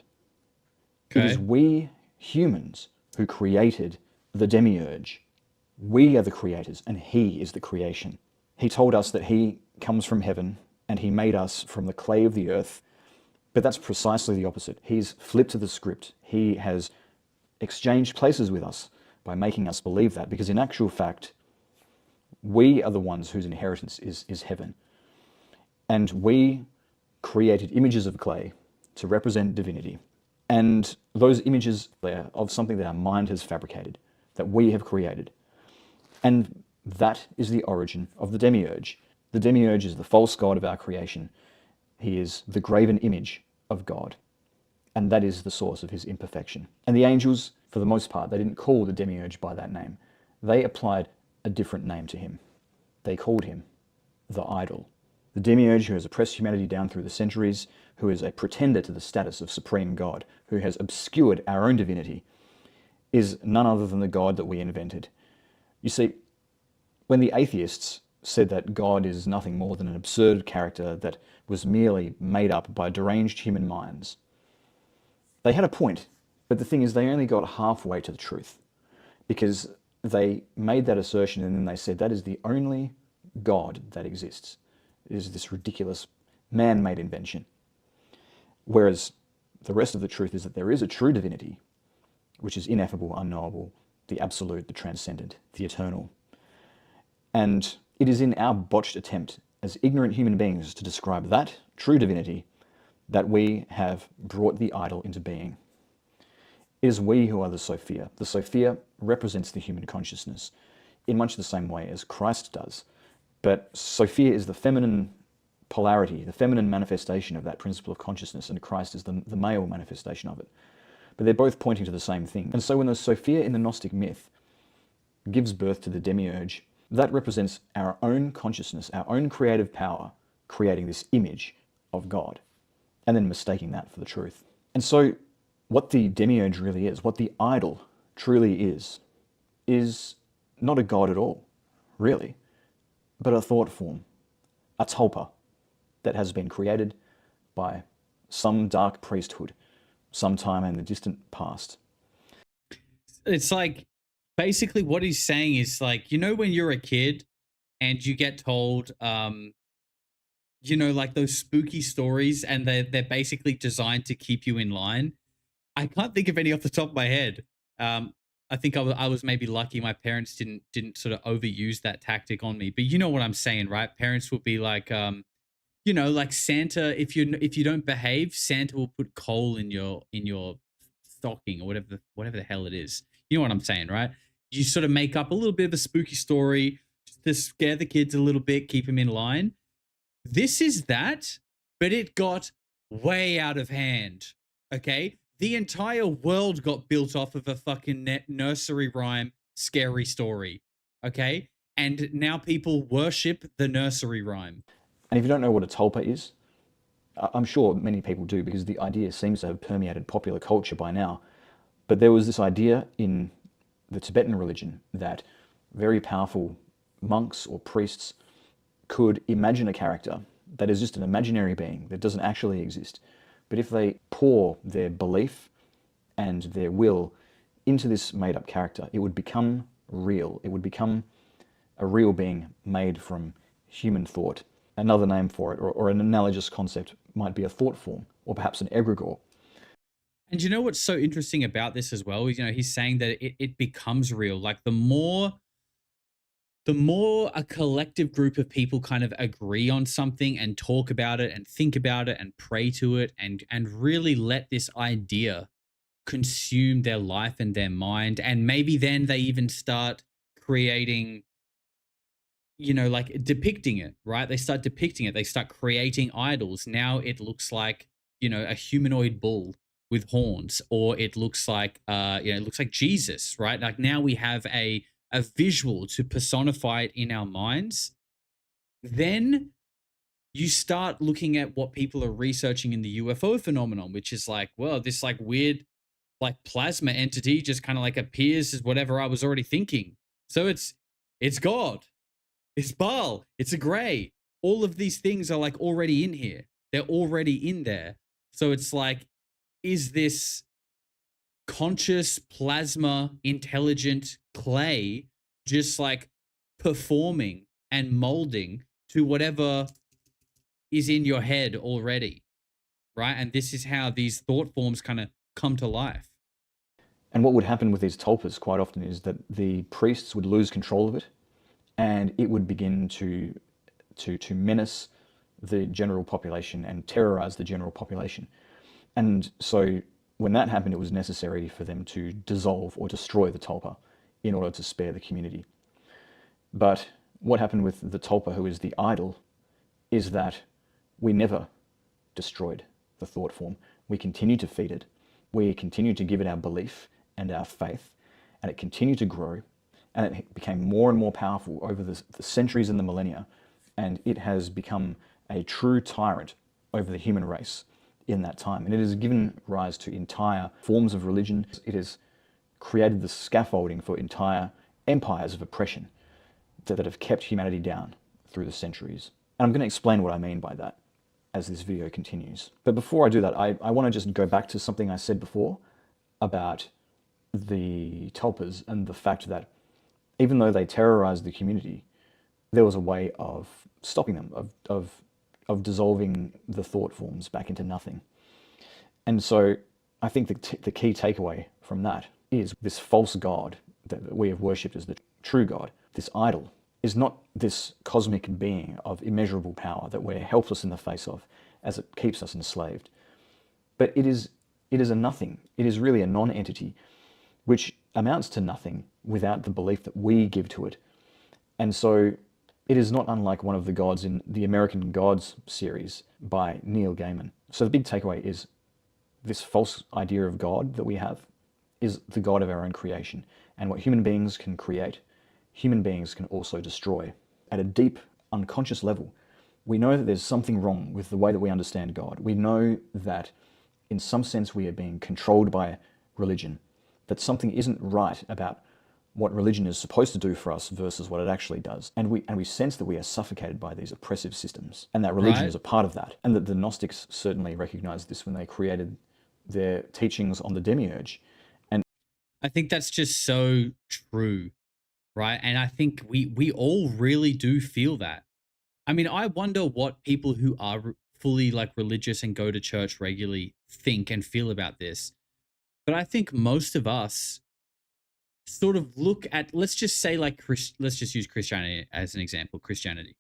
Okay. It is we humans who created the demiurge. We are the creators and he is the creation. He told us that he comes from heaven and he made us from the clay of the earth. But that's precisely the opposite. He's flipped the script. He has exchanged places with us by making us believe that, because in actual fact, we are the ones whose inheritance is heaven. And we created images of clay to represent divinity. And those images are of something that our mind has fabricated, that we have created. And that is the origin of the demiurge. The demiurge is the false god of our creation. He is the graven image of God. And that is the source of his imperfection. And the angels, for the most part, they didn't call the demiurge by that name. They applied a different name to him. They called him the idol. The demiurge who has oppressed humanity down through the centuries, who is a pretender to the status of supreme God, who has obscured our own divinity, is none other than the God that we invented. You see, when the atheists said that God is nothing more than an absurd character that was merely made up by deranged human minds, they had a point, but the thing is they only got halfway to the truth, because they made that assertion and then they said that is the only God that exists. It is this ridiculous man-made invention. Whereas the rest of the truth is that there is a true divinity, which is ineffable, unknowable, the absolute, the transcendent, the eternal. And it is in our botched attempt as ignorant human beings to describe that true divinity that we have brought the idol into being. It is we who are the Sophia. The Sophia represents the human consciousness in much the same way as Christ does. But Sophia is the feminine polarity, the feminine manifestation of that principle of consciousness, and Christ is the male manifestation of it. But they're both pointing to the same thing. And so when the Sophia in the Gnostic myth gives birth to the demiurge, that represents our own consciousness, our own creative power, creating this image of God, and then mistaking that for the truth. And so what the demiurge really is, what the idol truly is not a god at all, really, but a thought form, a tulpa that has been created by some dark priesthood sometime in the distant past. It's like, basically what he's saying is like, you know, when you're a kid and you get told, you know, like those spooky stories and they're basically designed to keep you in line. I can't think of any off the top of my head. I think I was maybe lucky my parents didn't sort of overuse that tactic on me. But you know what I'm saying, right? Parents would be like, you know, like Santa, if you don't behave, Santa will put coal in your stocking or whatever the hell it is. You know what I'm saying, right? You sort of make up a little bit of a spooky story just to scare the kids a little bit, keep them in line. This is that, but it got way out of hand. Okay, the entire world got built off of a fucking nursery rhyme scary story. Okay, and now people worship the nursery rhyme. And if you don't know what a tulpa is, I'm sure many people do, because the idea seems to have permeated popular culture by now. But there was this idea in the Tibetan religion that very powerful monks or priests could imagine a character that is just an imaginary being that doesn't actually exist. But if they pour their belief and their will into this made-up character, it would become real. It would become a real being made from human thought. Another name for it, or an analogous concept, might be a thought form, or perhaps an egregore. And you know what's so interesting about this as well is, you know, he's saying that it becomes real. Like the more a collective group of people kind of agree on something and talk about it and think about it and pray to it and really let this idea consume their life and their mind, and maybe then they even start creating, you know, like depicting it, right? They start depicting it. They start creating idols. Now it looks like, you know, a humanoid bull with horns, or it looks like, it looks like Jesus, right? Like now we have a visual to personify it in our minds. Then you start looking at what people are researching in the UFO phenomenon, which is like, well, this like weird, like plasma entity just kind of like appears as whatever I was already thinking. So it's God. It's Baal. It's a gray. All of these things are like already in here. They're already in there. So it's like, is this conscious plasma intelligent clay just like performing and molding to whatever is in your head already, right? And this is how these thought forms kind of come to life. And what would happen with these tulpas quite often is that the priests would lose control of it, and it would begin to menace the general population and terrorize the general population. And so when that happened, it was necessary for them to dissolve or destroy the tulpa in order to spare the community. But what happened with the tulpa, who is the idol, is that we never destroyed the thought form. We continued to feed it. We continued to give it our belief and our faith, and it continued to grow, and it became more and more powerful over the centuries and the millennia, and it has become a true tyrant over the human race in that time. And it has given rise to entire forms of religion. It has created the scaffolding for entire empires of oppression that have kept humanity down through the centuries. And I'm going to explain what I mean by that as this video continues. But before I do that, I want to just go back to something I said before about the tulpas and the fact that even though they terrorized the community, there was a way of stopping them, of dissolving the thought forms back into nothing. And so I think the key takeaway from that is this false god that we have worshipped as the true God, this idol, is not this cosmic being of immeasurable power that we're helpless in the face of as it keeps us enslaved. But it is a nothing. It is really a non-entity which amounts to nothing without the belief that we give to it. And so it is not unlike one of the gods in the American Gods series by Neil Gaiman. So the big takeaway is this false idea of God that we have is the God of our own creation. And what human beings can create, human beings can also destroy. At a deep, unconscious level, we know that there's something wrong with the way that we understand God. We know that in some sense we are being controlled by religion, that something isn't right about what religion is supposed to do for us versus what it actually does. And we sense that we are suffocated by these oppressive systems, and that religion is a part of that. And that the Gnostics certainly recognized this when they created their teachings on the demiurge. And I think that's just so true, right? And I think we all really do feel that. I mean, I wonder what people who are fully like religious and go to church regularly think and feel about this. But I think most of us sort of look at, let's just say like, let's just use Christianity as an example, Christianity.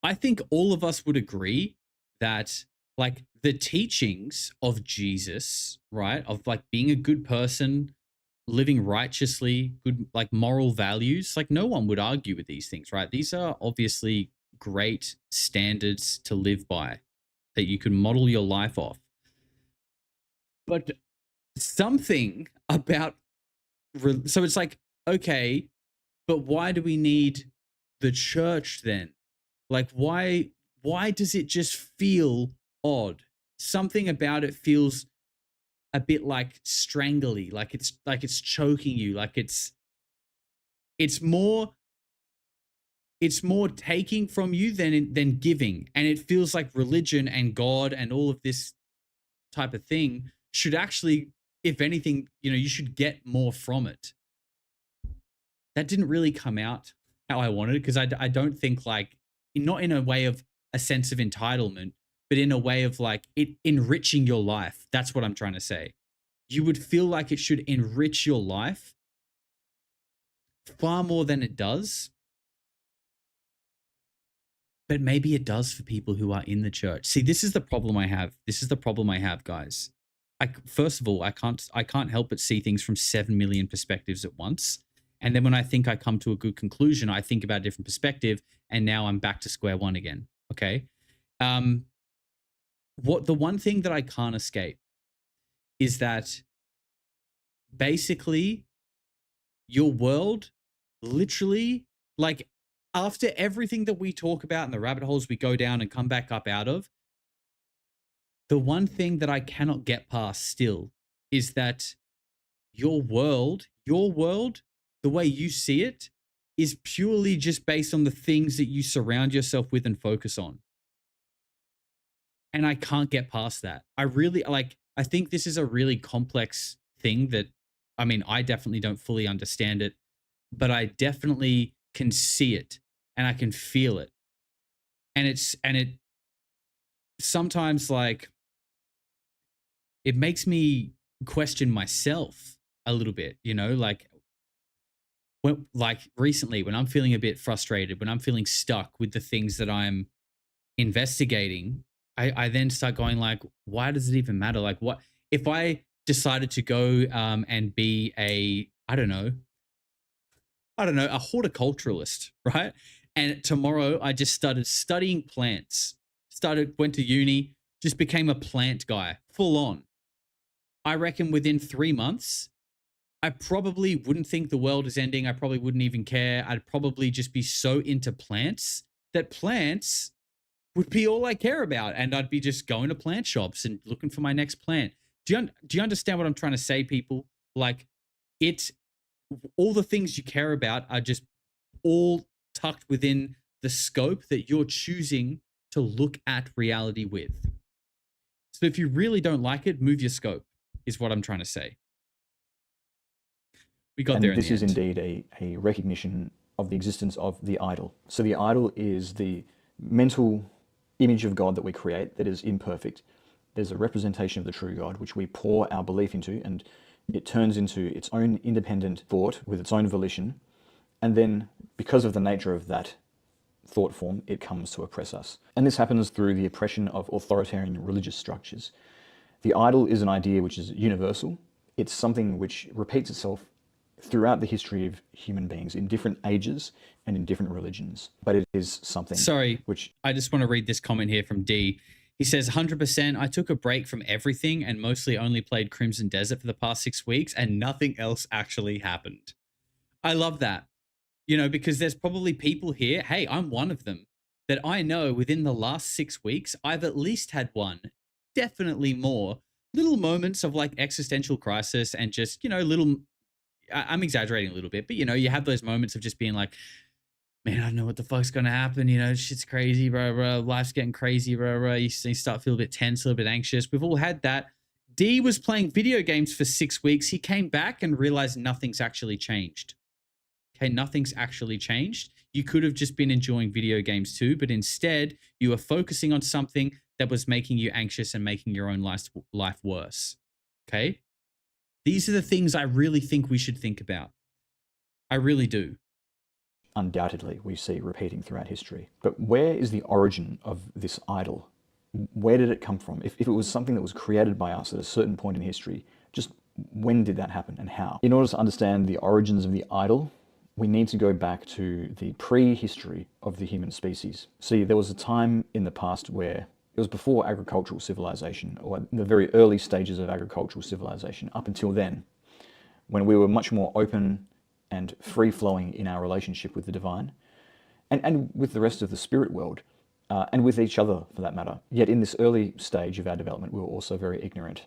I think all of us would agree that like the teachings of Jesus, right, of like being a good person, living righteously, good like moral values, like no one would argue with these things, right? These are obviously great standards to live by that you can model your life off. But something about so it's like, okay, but why do we need the church then? Like why does it just feel odd? Something about it feels a bit like strangly, like it's choking you, like it's more taking from you than giving. And it feels like religion and God and all of this type of thing should actually, if anything, you know, you should get more from it. That didn't really come out how I wanted, because I don't think like, not in a way of a sense of entitlement, but in a way of like it enriching your life. That's what I'm trying to say. You would feel like it should enrich your life far more than it does. But maybe it does for people who are in the church. See, this is the problem I have. This is the problem I have, guys. First of all, I can't help but see things from 7 million perspectives at once. And then when I think I come to a good conclusion, I think about a different perspective, and now I'm back to square one again. Okay. The one thing that I can't escape is that basically your world literally, like, after everything that we talk about and the rabbit holes we go down and come back up out of, the one thing that I cannot get past still is that your world, the way you see it, is purely just based on the things that you surround yourself with and focus on. And I can't get past that. I think this is a really complex thing that, I mean, I definitely don't fully understand it, but I definitely can see it and I can feel it. And it sometimes, like, it makes me question myself a little bit, you know, like recently when I'm feeling a bit frustrated, when I'm feeling stuck with the things that I'm investigating, I then start going like, why does it even matter? Like, what if I decided to go and be a horticulturalist, right? And tomorrow I just started studying plants, went to uni, just became a plant guy, full on. I reckon within 3 months, I probably wouldn't think the world is ending. I probably wouldn't even care. I'd probably just be so into plants that plants would be all I care about. And I'd be just going to plant shops and looking for my next plant. Do you understand what I'm trying to say, people? Like, all the things you care about are just all tucked within the scope that you're choosing to look at reality with. So if you really don't like it, move your scope, is what I'm trying to say. We got there in the end. This is indeed a recognition of the existence of the idol. So the idol is the mental image of God that we create that is imperfect. There's a representation of the true God, which we pour our belief into, and it turns into its own independent thought with its own volition. And then, because of the nature of that thought form, it comes to oppress us. And this happens through the oppression of authoritarian religious structures. The idol is an idea which is universal. It's something which repeats itself throughout the history of human beings in different ages and in different religions. But it is something which... I just want to read this comment here from D. He says, 100%, I took a break from everything and mostly only played Crimson Desert for the past 6 weeks and nothing else actually happened. I love that. You know, because there's probably people here, hey, I'm one of them, that I know within the last 6 weeks, I've at least had one, definitely more, little moments of like existential crisis and just, you know, I'm exaggerating a little bit, but you know, you have those moments of just being like, man, I don't know what the fuck's going to happen. You know, shit's crazy, bro. Life's getting crazy, bro. You start to feel a bit tense, a little bit anxious. We've all had that. D was playing video games for 6 weeks. He came back and realized nothing's actually changed. Okay, nothing's actually changed. You could have just been enjoying video games too, but instead you were focusing on something that was making you anxious and making your own life worse. Okay? These are the things I really think we should think about. I really do. undoubtedly we see repeating throughout history. But where is the origin of this idol? Where did it come from? If it was something that was created by us at a certain point in history, just when did that happen and how? In order to understand the origins of the idol, we need to go back to the prehistory of the human species. See, there was a time in the past where it was before agricultural civilization, or in the very early stages of agricultural civilization. Up until then, when we were much more open and free-flowing in our relationship with the divine, and with the rest of the spirit world, and with each other for that matter. Yet in this early stage of our development, we were also very ignorant.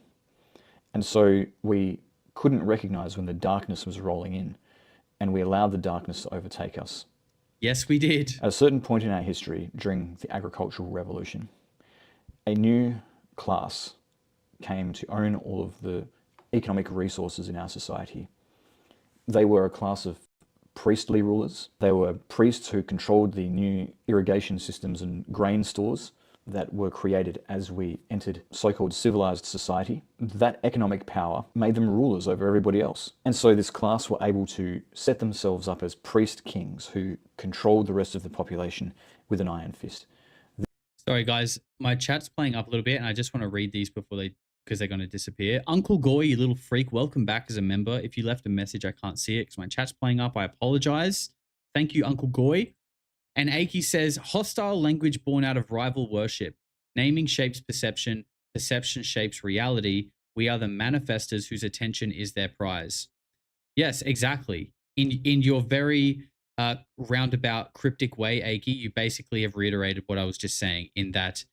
And so we couldn't recognize when the darkness was rolling in, and we allowed the darkness to overtake us. Yes, we did. At a certain point in our history, during the agricultural revolution, a new class came to own all of the economic resources in our society. They were a class of priestly rulers. They were priests who controlled the new irrigation systems and grain stores that were created as we entered so-called civilized society. That economic power made them rulers over everybody else. And so this class were able to set themselves up as priest kings who controlled the rest of the population with an iron fist. Sorry, guys. My chat's playing up a little bit, and I just want to read these because they're going to disappear. Uncle Goy, you little freak, welcome back as a member. If you left a message, I can't see it because my chat's playing up. I apologize. Thank you, Uncle Goy. And Aki says, hostile language born out of rival worship. Naming shapes perception. Perception shapes reality. We are the manifestors whose attention is their prize. Yes, exactly. In your very roundabout, cryptic way, Aki, you basically have reiterated what I was just saying, in that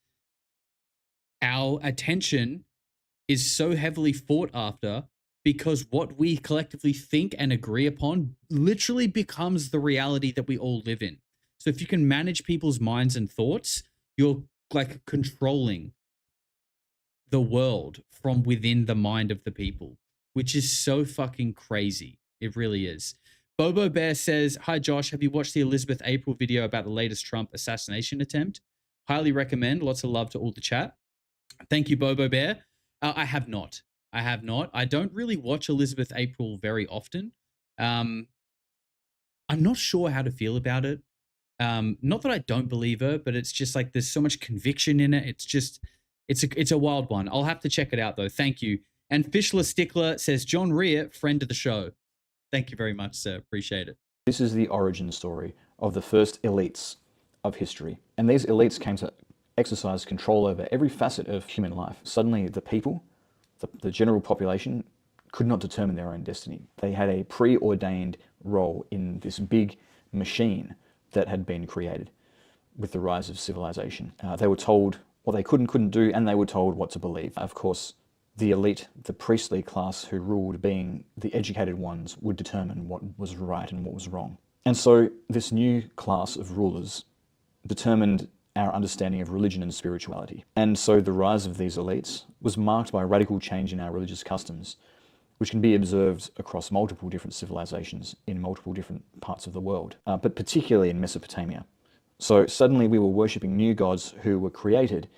our attention is so heavily fought after because what we collectively think and agree upon literally becomes the reality that we all live in. So if you can manage people's minds and thoughts, you're like controlling the world from within the mind of the people, which is so fucking crazy. It really is. Bobo Bear says, hi, Josh. Have you watched the Elizabeth April video about the latest Trump assassination attempt? Highly recommend. Lots of love to all the chat. Thank you, Bobo Bear. I have not. I don't really watch Elizabeth April very often. I'm not sure how to feel about it. Not that I don't believe her, but it's just like there's so much conviction in it. It's a wild one. I'll have to check it out though. Thank you. And Fishler Stickler says, John Rear, friend of the show. Thank you very much, sir. Appreciate it. This is the origin story of the first elites of history. And these elites came to exercise control over every facet of human life. Suddenly the people, the general population, could not determine their own destiny. They had a preordained role in this big machine that had been created with the rise of civilization. They were told what they could and couldn't do, and they were told what to believe. Of course, the elite, the priestly class who ruled, being the educated ones, would determine what was right and what was wrong. And so this new class of rulers determined our understanding of religion and spirituality. And so the rise of these elites was marked by a radical change in our religious customs, which can be observed across multiple different civilizations in multiple different parts of the world, but particularly in Mesopotamia. So suddenly we were worshipping new gods who were created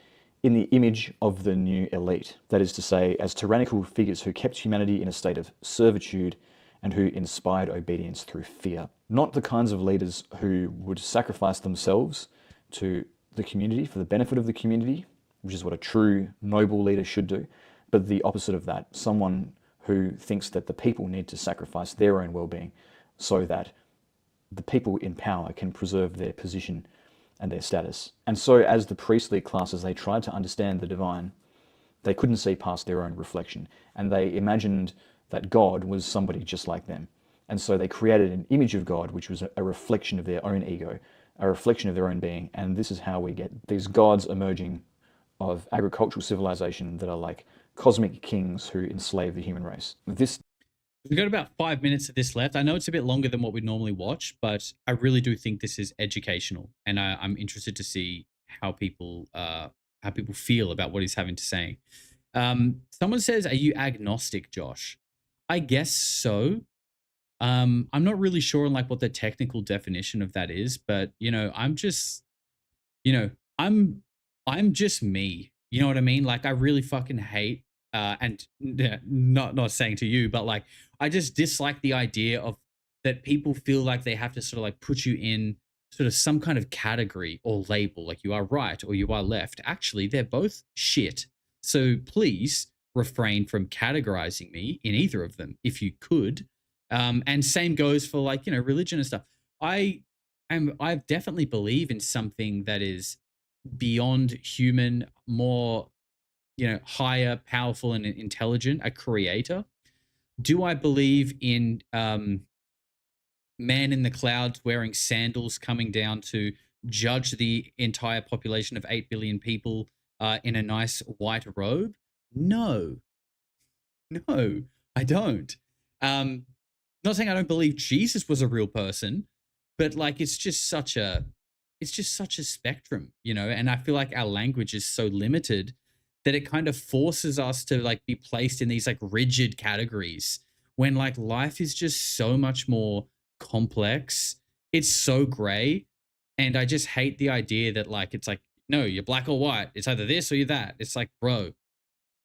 in the image of the new elite. That is to say, as tyrannical figures who kept humanity in a state of servitude and who inspired obedience through fear. Not the kinds of leaders who would sacrifice themselves to the community for the benefit of the community, which is what a true noble leader should do, but the opposite of that. Someone who thinks that the people need to sacrifice their own well-being so that the people in power can preserve their position and their status. And so as the priestly classes, they tried to understand the divine, they couldn't see past their own reflection, and they imagined that God was somebody just like them. And so they created an image of God, which was a reflection of their own ego, a reflection of their own being. And this is how we get these gods emerging of agricultural civilization that are like cosmic kings who enslave the human race. We've got about 5 minutes of this left. I know it's a bit longer than what we normally watch, but I really do think this is educational, and I'm interested to see how people feel about what he's having to say. Someone says, "Are you agnostic, Josh?" I guess so. I'm not really sure on like what the technical definition of that is, but I'm just me. You know what I mean? Like I really fucking hate. And not saying to you, but like I just dislike the idea of that people feel like they have to sort of like put you in sort of some kind of category or label, like you are right or you are left. Actually, they're both shit. So please refrain from categorizing me in either of them if you could. And same goes for like, you know, religion and stuff. I definitely believe in something that is beyond human, more, you know, higher, powerful, and intelligent, a creator. Do I believe in man in the clouds wearing sandals coming down to judge the entire population of 8 billion people in a nice white robe? No, I don't. Not saying I don't believe Jesus was a real person, but like it's just such a spectrum, you know, and I feel like our language is so limited that it kind of forces us to like be placed in these like rigid categories when like life is just so much more complex. It's so gray. And I just hate the idea that like, it's like, no, you're black or white. It's either this or you're that. It's like, bro,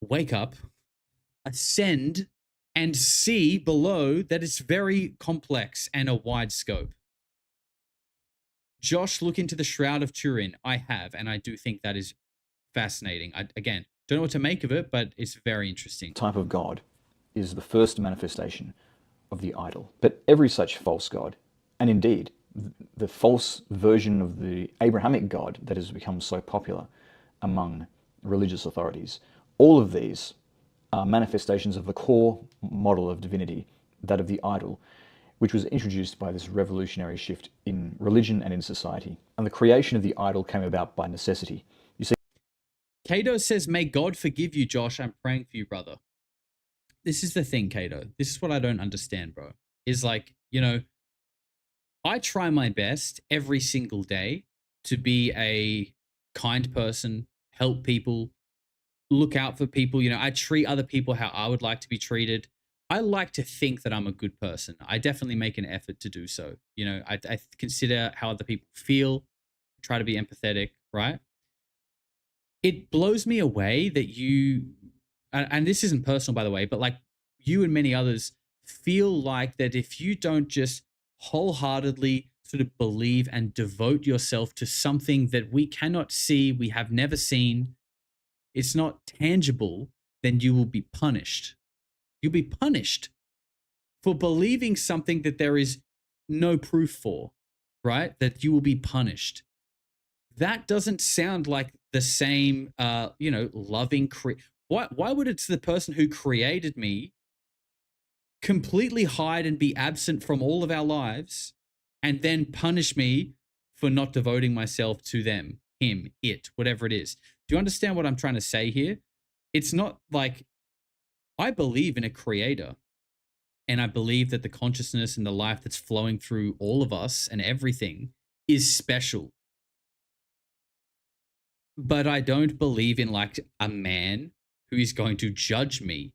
wake up, ascend, and see below that it's very complex and a wide scope. Josh, look into the Shroud of Turin. I have, and I do think that is fascinating. I, again, don't know what to make of it, but it's very interesting. Type of God is the first manifestation of the idol. But every such false god, and indeed the false version of the Abrahamic God that has become so popular among religious authorities, all of these are manifestations of the core model of divinity, that of the idol, which was introduced by this revolutionary shift in religion and in society. And the creation of the idol came about by necessity. You see, Cato says, may God forgive you, Josh. I'm praying for you, brother. This is the thing, Cato. This is what I don't understand, bro. Is like, you know, I try my best every single day to be a kind person, help people, look out for people. You know, I treat other people how I would like to be treated. I like to think that I'm a good person. I definitely make an effort to do so. You know, I consider how other people feel, try to be empathetic, right? It blows me away that you, and this isn't personal, by the way, but like you and many others feel like that if you don't just wholeheartedly sort of believe and devote yourself to something that we cannot see, we have never seen, it's not tangible, then you will be punished. You'll be punished for believing something that there is no proof for, right? That you will be punished. That doesn't sound like the same, you know, loving. Why would it's the person who created me completely hide and be absent from all of our lives and then punish me for not devoting myself to them, him, it, whatever it is? Do you understand what I'm trying to say here? It's not like, I believe in a creator, and I believe that the consciousness and the life that's flowing through all of us and everything is special. But I don't believe in like a man who is going to judge me.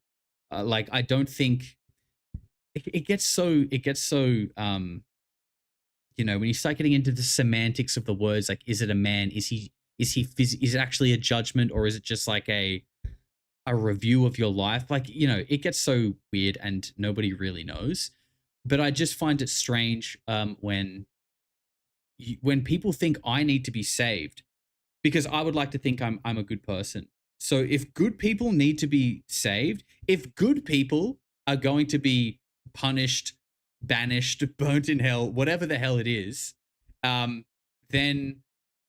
Like, I don't think it gets so, you know, when you start getting into the semantics of the words, like, is it a man? Is it actually a judgment, or is it just like a review of your life? Like, you know, it gets so weird and nobody really knows. But I just find it strange when people think I need to be saved, because I would like to think I'm a good person. So if good people need to be saved, if good people are going to be punished, banished, burnt in hell, whatever the hell it is, then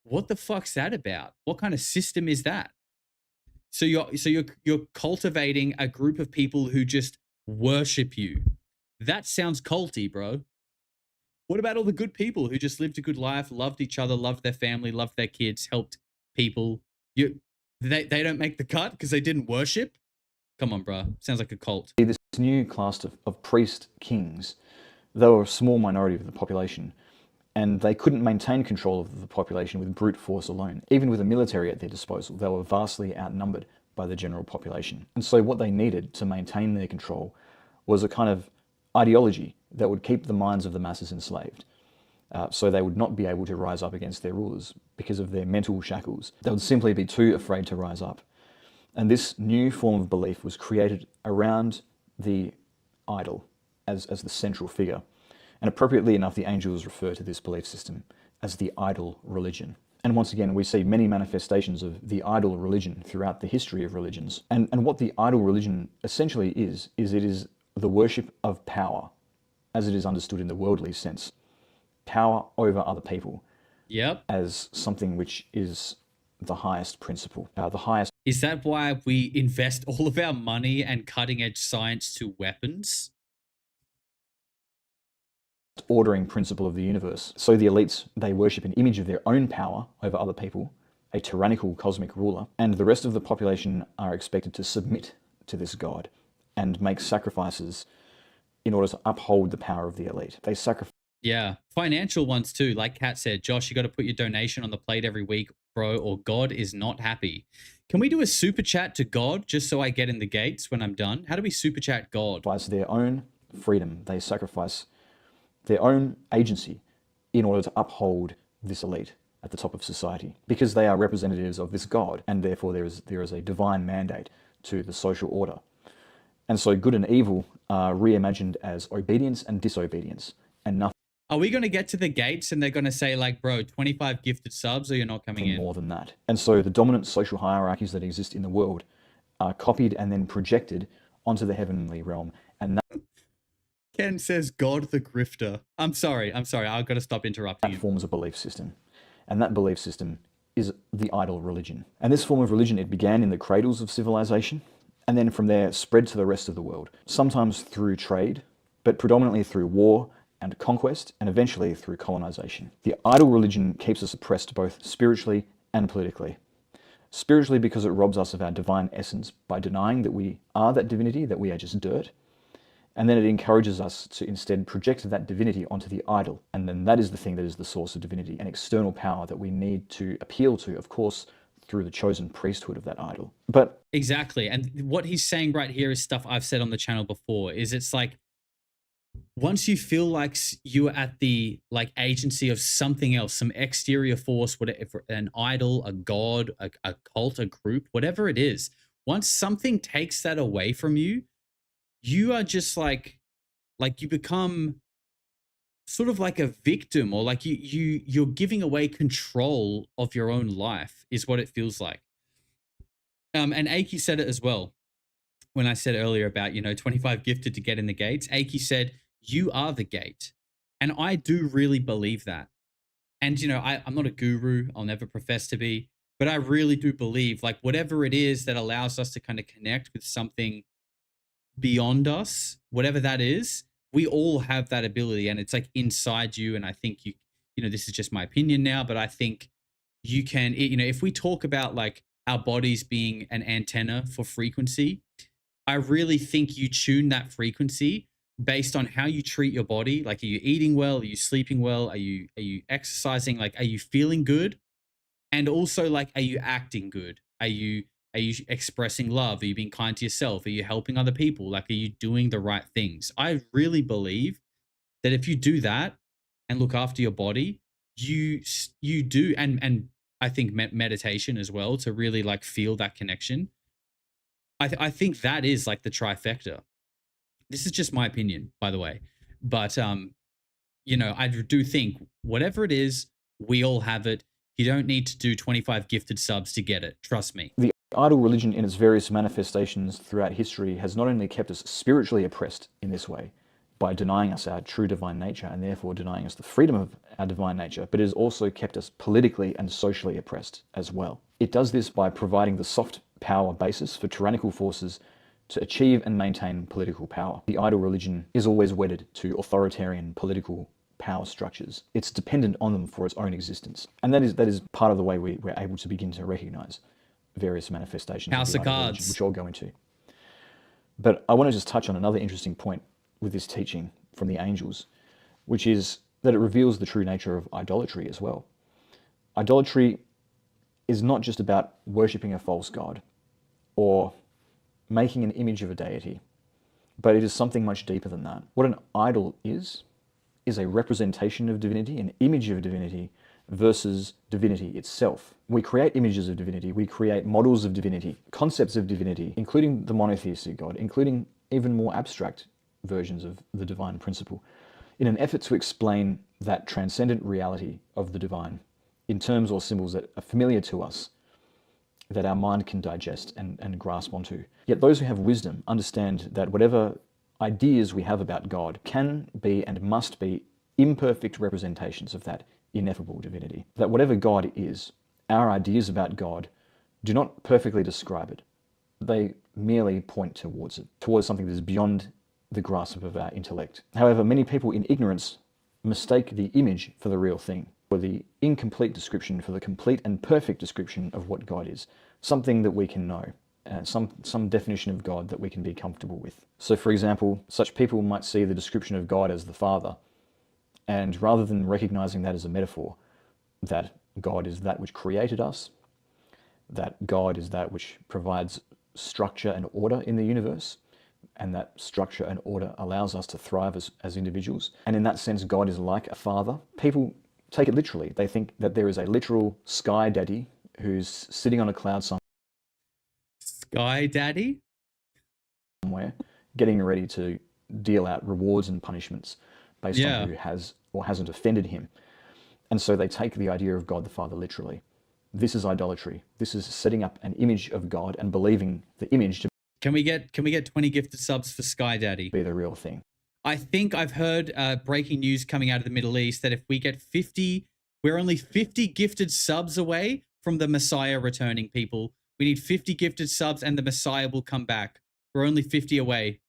what the fuck's that about? What kind of system is that? So you're cultivating a group of people who just worship you. That sounds culty, bro. What about all the good people who just lived a good life, loved each other, loved their family, loved their kids, helped people? They don't make the cut because they didn't worship? Come on, bro. Sounds like a cult. this new class of priest kings, they were a small minority of the population, and they couldn't maintain control of the population with brute force alone. Even with a military at their disposal, they were vastly outnumbered by the general population. And so what they needed to maintain their control was a kind of ideology that would keep the minds of the masses enslaved. So they would not be able to rise up against their rulers because of their mental shackles. They would simply be too afraid to rise up. And this new form of belief was created around the idol as the central figure. And appropriately enough, the angels refer to this belief system as the idol religion. And once again, we see many manifestations of the idol religion throughout the history of religions. And what the idol religion essentially is it is the worship of power, as it is understood in the worldly sense. Power over other people. Yep. As something which is the highest principle, the highest. Is that why we invest all of our money and cutting edge science to weapons? Ordering principle of the universe. So the elites, they worship an image of their own power over other people, a tyrannical cosmic ruler, and the rest of the population are expected to submit to this god and make sacrifices in order to uphold the power of the elite. They sacrifice. Yeah, financial ones too. Like Kat said, Josh, you got to put your donation on the plate every week, bro, or God is not happy. Can we do a super chat to God just so I get in the gates when I'm done? How do we super chat God? Their own freedom. They sacrifice their own agency in order to uphold this elite at the top of society, because they are representatives of this God, and therefore there is a divine mandate to the social order. And so good and evil are reimagined as obedience and disobedience, and nothing. Are we going to get to the gates and they're going to say like, bro, 25 gifted subs or you're not coming in? More than that. And so the dominant social hierarchies that exist in the world are copied and then projected onto the heavenly realm. And that Ken says God the grifter. I'm sorry. I've got to stop interrupting you. Forms a belief system. And that belief system is the idol religion. And this form of religion, it began in the cradles of civilization, and then from there spread to the rest of the world, sometimes through trade, but predominantly through war and conquest, and eventually through colonization. The idol religion keeps us oppressed both spiritually and politically. Spiritually, because it robs us of our divine essence by denying that we are that divinity, that we are just dirt. And then it encourages us to instead project that divinity onto the idol. And then that is the thing that is the source of divinity, an external power that we need to appeal to, of course, through the chosen priesthood of that idol. But exactly. And what he's saying right here is stuff I've said on the channel before, is it's like, once you feel like you're at the like agency of something else, some exterior force, whatever, an idol, a god, a cult, a group, whatever it is, once something takes that away from you, you are just like you become sort of like a victim, or like you're giving away control of your own life is what it feels like. And Aki said it as well. When I said earlier about, 25 gifted to get in the gates, Aki said, you are the gate. And I do really believe that. And, I'm not a guru. I'll never profess to be. But I really do believe, like, whatever it is that allows us to kind of connect with something beyond us, whatever that is, we all have that ability. And it's like inside you. And I think this is just my opinion now, but I think you can, if we talk about like our bodies being an antenna for frequency, I really think you tune that frequency based on how you treat your body. Like, are you eating well? Are you sleeping well? Are you exercising? Like, are you feeling good? And also, like, are you acting good? Are you expressing love? Are you being kind to yourself? Are you helping other people? Like, are you doing the right things? I really believe that if you do that and look after your body, you do. And I think meditation as well, to really like feel that connection. I think that is like the trifecta. This is just my opinion, by the way. But, I do think whatever it is, we all have it. You don't need to do 25 gifted subs to get it. Trust me. The idol religion in its various manifestations throughout history has not only kept us spiritually oppressed in this way, by denying us our true divine nature and therefore denying us the freedom of our divine nature, but it has also kept us politically and socially oppressed as well. It does this by providing the soft power basis for tyrannical forces to achieve and maintain political power. The idol religion is always wedded to authoritarian political power structures. It's dependent on them for its own existence. And that is part of the way we're able to begin to recognize various manifestations House of the of idol Cards, religion, which I'll go into. But I want to just touch on another interesting point with this teaching from the angels, which is that it reveals the true nature of idolatry as well. Idolatry is not just about worshipping a false god or making an image of a deity, but it is something much deeper than that. What an idol is a representation of divinity, an image of divinity versus divinity itself. We create images of divinity, we create models of divinity, concepts of divinity, including the monotheistic God, including even more abstract versions of the divine principle, in an effort to explain that transcendent reality of the divine in terms or symbols that are familiar to us, that our mind can digest and grasp onto. Yet those who have wisdom understand that whatever ideas we have about God can be and must be imperfect representations of that ineffable divinity. That whatever God is, our ideas about God do not perfectly describe it. They merely point towards it, towards something that is beyond the grasp of our intellect. However, many people in ignorance mistake the image for the real thing, or the incomplete description for the complete and perfect description of what God is, something that we can know, some definition of God that we can be comfortable with. So for example, such people might see the description of God as the Father, and rather than recognizing that as a metaphor, that God is that which created us, that God is that which provides structure and order in the universe, and that structure and order allows us to thrive as individuals. And in that sense, God is like a father. People take it literally. They think that there is a literal sky daddy who's sitting on a cloud Sky daddy? somewhere, getting ready to deal out rewards and punishments based on who has or hasn't offended him. And so they take the idea of God the Father literally. This is idolatry. This is setting up an image of God and believing the image to Can we get 20 gifted subs for Sky Daddy? be the real thing. I think I've heard breaking news coming out of the Middle East that if we get 50, we're only 50 gifted subs away from the Messiah returning, people. We need 50 gifted subs and the Messiah will come back. We're only 50 away.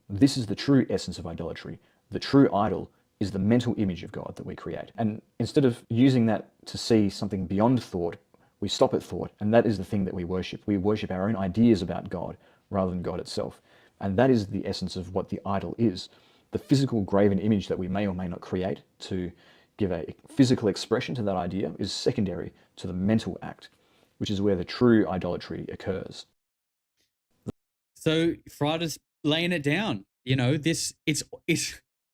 This is the true essence of idolatry. The true idol is the mental image of God that we create. And instead of using that to see something beyond thought, we stop at thought, and that is the thing that we worship. We worship our own ideas about God rather than God itself. And that is the essence of what the idol is. The physical graven image that we may or may not create to give a physical expression to that idea is secondary to the mental act, which is where the true idolatry occurs. So Frada's laying it down. You know, it's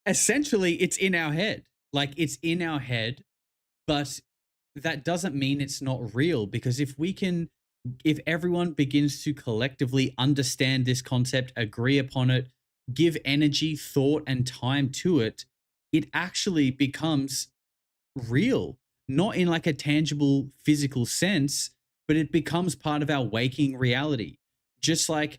essentially it's in our head. Like, it's in our head, but that doesn't mean it's not real, because if everyone begins to collectively understand this concept, agree upon it, give energy, thought, and time to it, it actually becomes real. Not in like a tangible physical sense, but it becomes part of our waking reality. Just like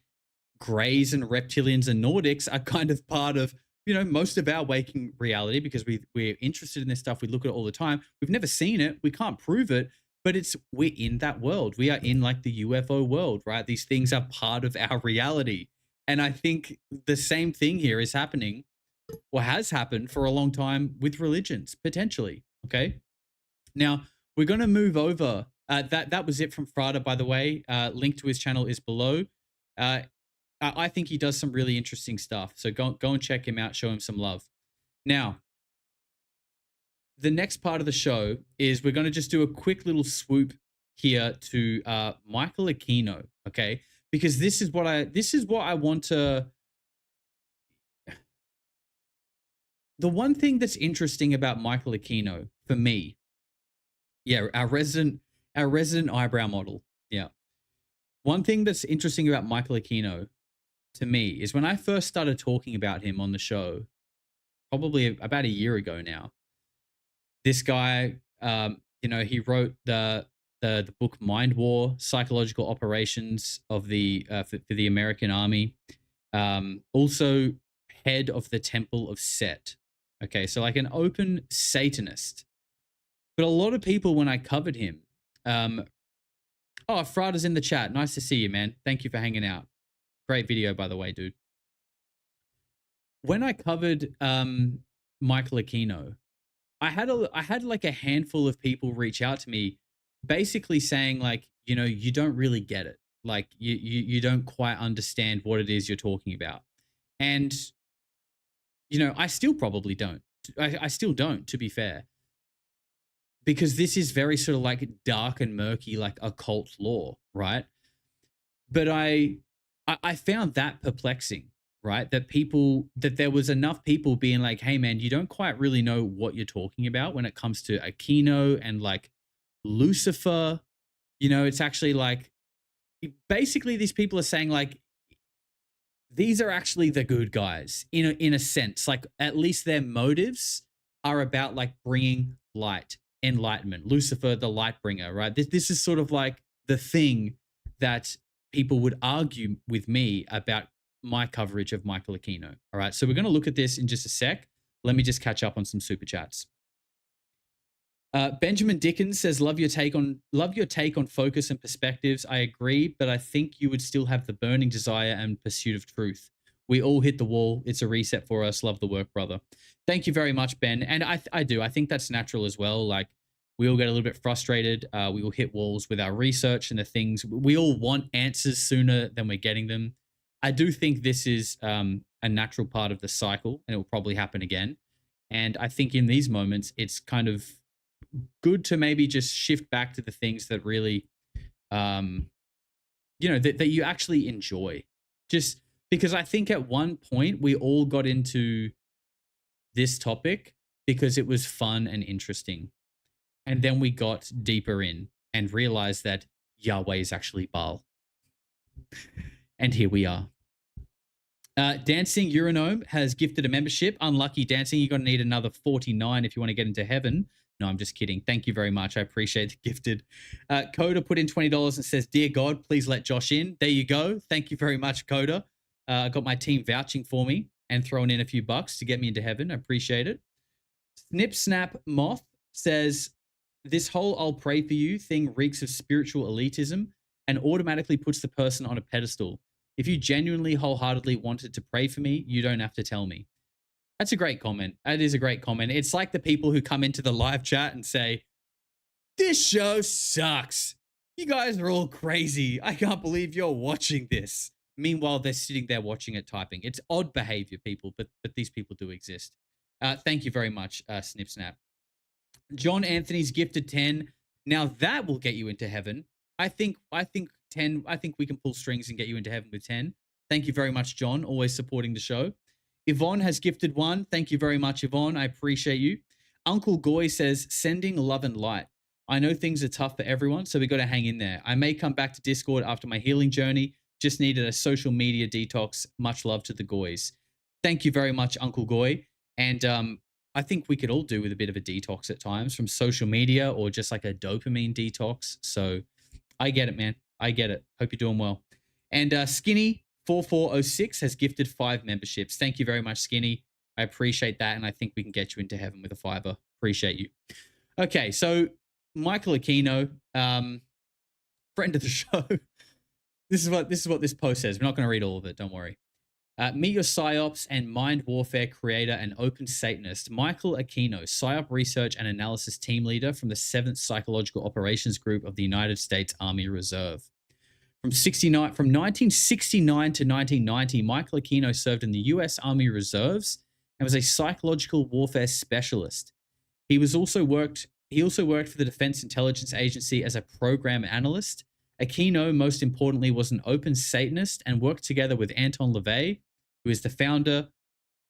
Greys and reptilians and Nordics are kind of part of, you know, most of our waking reality, because we're interested in this stuff. We look at it all the time. We've never seen it. We can't prove it, but we're in that world. We are in like the UFO world, right? These things are part of our reality. And I think the same thing here is happening, or has happened for a long time with religions, potentially. Okay. Now we're going to move over. That was it from Frada, by the way. Link to his channel is below. I think he does some really interesting stuff. So go and check him out. Show him some love. Now, the next part of the show is we're going to just do a quick little swoop here to Michael Aquino, okay? Because this is what I want to. The one thing that's interesting about Michael Aquino for me, our resident eyebrow model, yeah. One thing that's interesting about Michael Aquino to me is when I first started talking about him on the show, probably about a year ago now. This guy, he wrote the book Mind War: Psychological Operations of the for the American Army. Also, head of the Temple of Set. Okay, so like an open Satanist. But a lot of people, when I covered him, Frada's in the chat. Nice to see you, man. Thank you for hanging out. Great video, by the way, dude. When I covered Michael Aquino, I had like a handful of people reach out to me, basically saying like, you know, you don't really get it. Like you don't quite understand what it is you're talking about. And, you know, I still probably don't. I still don't, to be fair. Because this is very sort of like dark and murky, like occult lore, right? But I found that perplexing, right? That there was enough people being like, hey man, you don't quite really know what you're talking about when it comes to Aquino and like Lucifer. You know, it's actually like, basically these people are saying like, these are actually the good guys in a sense. Like, at least their motives are about like bringing light, enlightenment. Lucifer, the light bringer, right? This is sort of like the thing that people would argue with me about my coverage of Michael Aquino. All right, so we're going to look at this in just a sec. Let me just catch up on some super chats. Benjamin Dickens says, love your take on focus and perspectives. I agree, but I think you would still have the burning desire and pursuit of truth. We all hit the wall. It's a reset for us. Love the work, brother. Thank you very much, Ben. And I do. I think that's natural as well. Like, we all get a little bit frustrated. We all hit walls with our research and the things. We all want answers sooner than we're getting them. I do think this is a natural part of the cycle, and it will probably happen again. And I think in these moments, it's kind of good to maybe just shift back to the things that really, that you actually enjoy. Just because I think at one point we all got into this topic because it was fun and interesting. And then we got deeper in and realized that Yahweh is actually Baal. And here we are. Dancing Uranome has gifted a membership. Unlucky Dancing, you're going to need another 49 if you want to get into heaven. No, I'm just kidding. Thank you very much. I appreciate the gifted. Coda put in $20 and says, dear God, please let Josh in. There you go. Thank you very much, Coda. I got my team vouching for me and throwing in a few bucks to get me into heaven. I appreciate it. Snip Snap Moth says, this whole I'll pray for you thing reeks of spiritual elitism and automatically puts the person on a pedestal. If you genuinely, wholeheartedly wanted to pray for me, you don't have to tell me. That's a great comment. That is a great comment. It's like the people who come into the live chat and say, this show sucks. You guys are all crazy. I can't believe you're watching this. Meanwhile, they're sitting there watching it, typing. It's odd behavior, people, but these people do exist. Thank you very much, Snip Snap. John Anthony's gifted 10. Now that will get you into heaven. I think 10. I think we can pull strings and get you into heaven with 10. Thank you very much, John. Always supporting the show. Yvonne has gifted 1. Thank you very much, Yvonne. I appreciate you. Uncle Goy says, sending love and light. I know things are tough for everyone, so we got to hang in there. I may come back to Discord after my healing journey. Just needed a social media detox. Much love to the Goys. Thank you very much, Uncle Goy. And I think we could all do with a bit of a detox at times from social media or just like a dopamine detox. So I get it, man. I get it. Hope you're doing well. And Skinny 4406 has gifted 5 memberships. Thank you very much, Skinny. I appreciate that. And I think we can get you into heaven with a fiver. Appreciate you. Okay. So Michael Aquino, friend of the show. This is what this post says. We're not going to read all of it. Don't worry. Meet your PsyOps and mind warfare creator and open Satanist, Michael Aquino, PsyOp research and analysis team leader from the 7th Psychological Operations Group of the United States Army Reserve. From 1969 to 1990, Michael Aquino served in the U.S. Army Reserves and was a psychological warfare specialist. He also worked for the Defense Intelligence Agency as a program analyst. Aquino, most importantly, was an open Satanist and worked together with Anton LaVey, who is the founder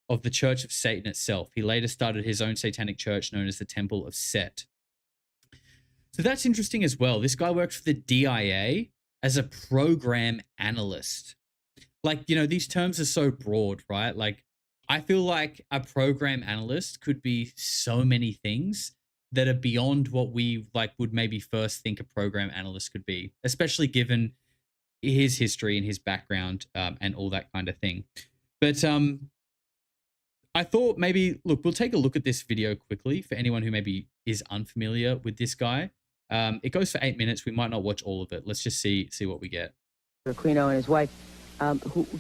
of the Church of Satan itself. He later started his own satanic church known as the Temple of Set. So that's interesting as well. This guy worked for the DIA as a program analyst. Like, these terms are so broad, right? Like, I feel like a program analyst could be so many things that are beyond what we would maybe first think a program analyst could be, especially given his history and his background and all that kind of thing. But I thought maybe, look, we'll take a look at this video quickly for anyone who maybe is unfamiliar with this guy. It goes for 8 minutes. We might not watch all of it. Let's just see what we get. Aquino and his wife,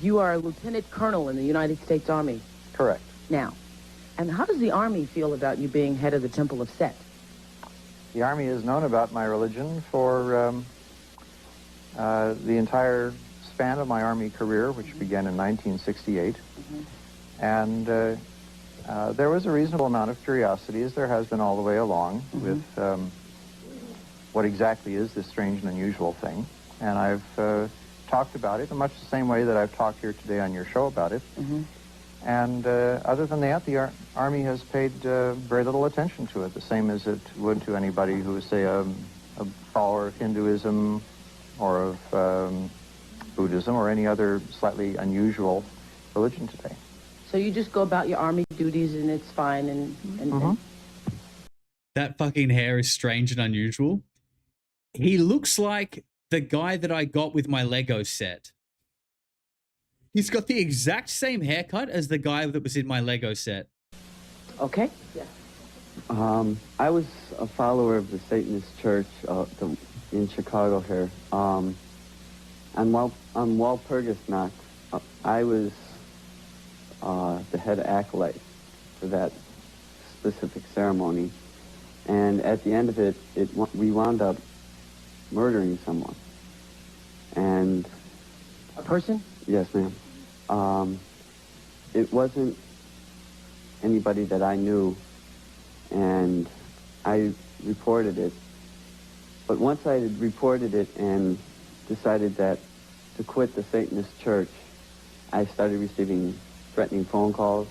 you are a lieutenant colonel in the United States Army. Correct. Now, and how does the Army feel about you being head of the Temple of Set? The Army has known about my religion for the entire span of my Army career, which began in 1968. And there was a reasonable amount of curiosity, as there has been all the way along, with what exactly is this strange and unusual thing. And I've talked about it in much the same way that I've talked here today on your show about it. And other than that, the Army has paid very little attention to it, the same as it would to anybody who is, say, a follower of Hinduism or of Buddhism or any other slightly unusual religion today. So you just go about your army duties and it's fine and That fucking hair is strange and unusual. He looks like the guy that I got with my Lego set. He's got the exact same haircut as the guy that was in my Lego set. Okay. Yeah. I was a follower of the Satanist Church in Chicago here. On Walpurgis Knox, I was the head acolyte for that specific ceremony. And at the end of it, we wound up murdering someone. And... A person? Yes, ma'am. It wasn't anybody that I knew, and I reported it. But once I had reported it and decided that to quit the Satanist Church, I started receiving threatening phone calls.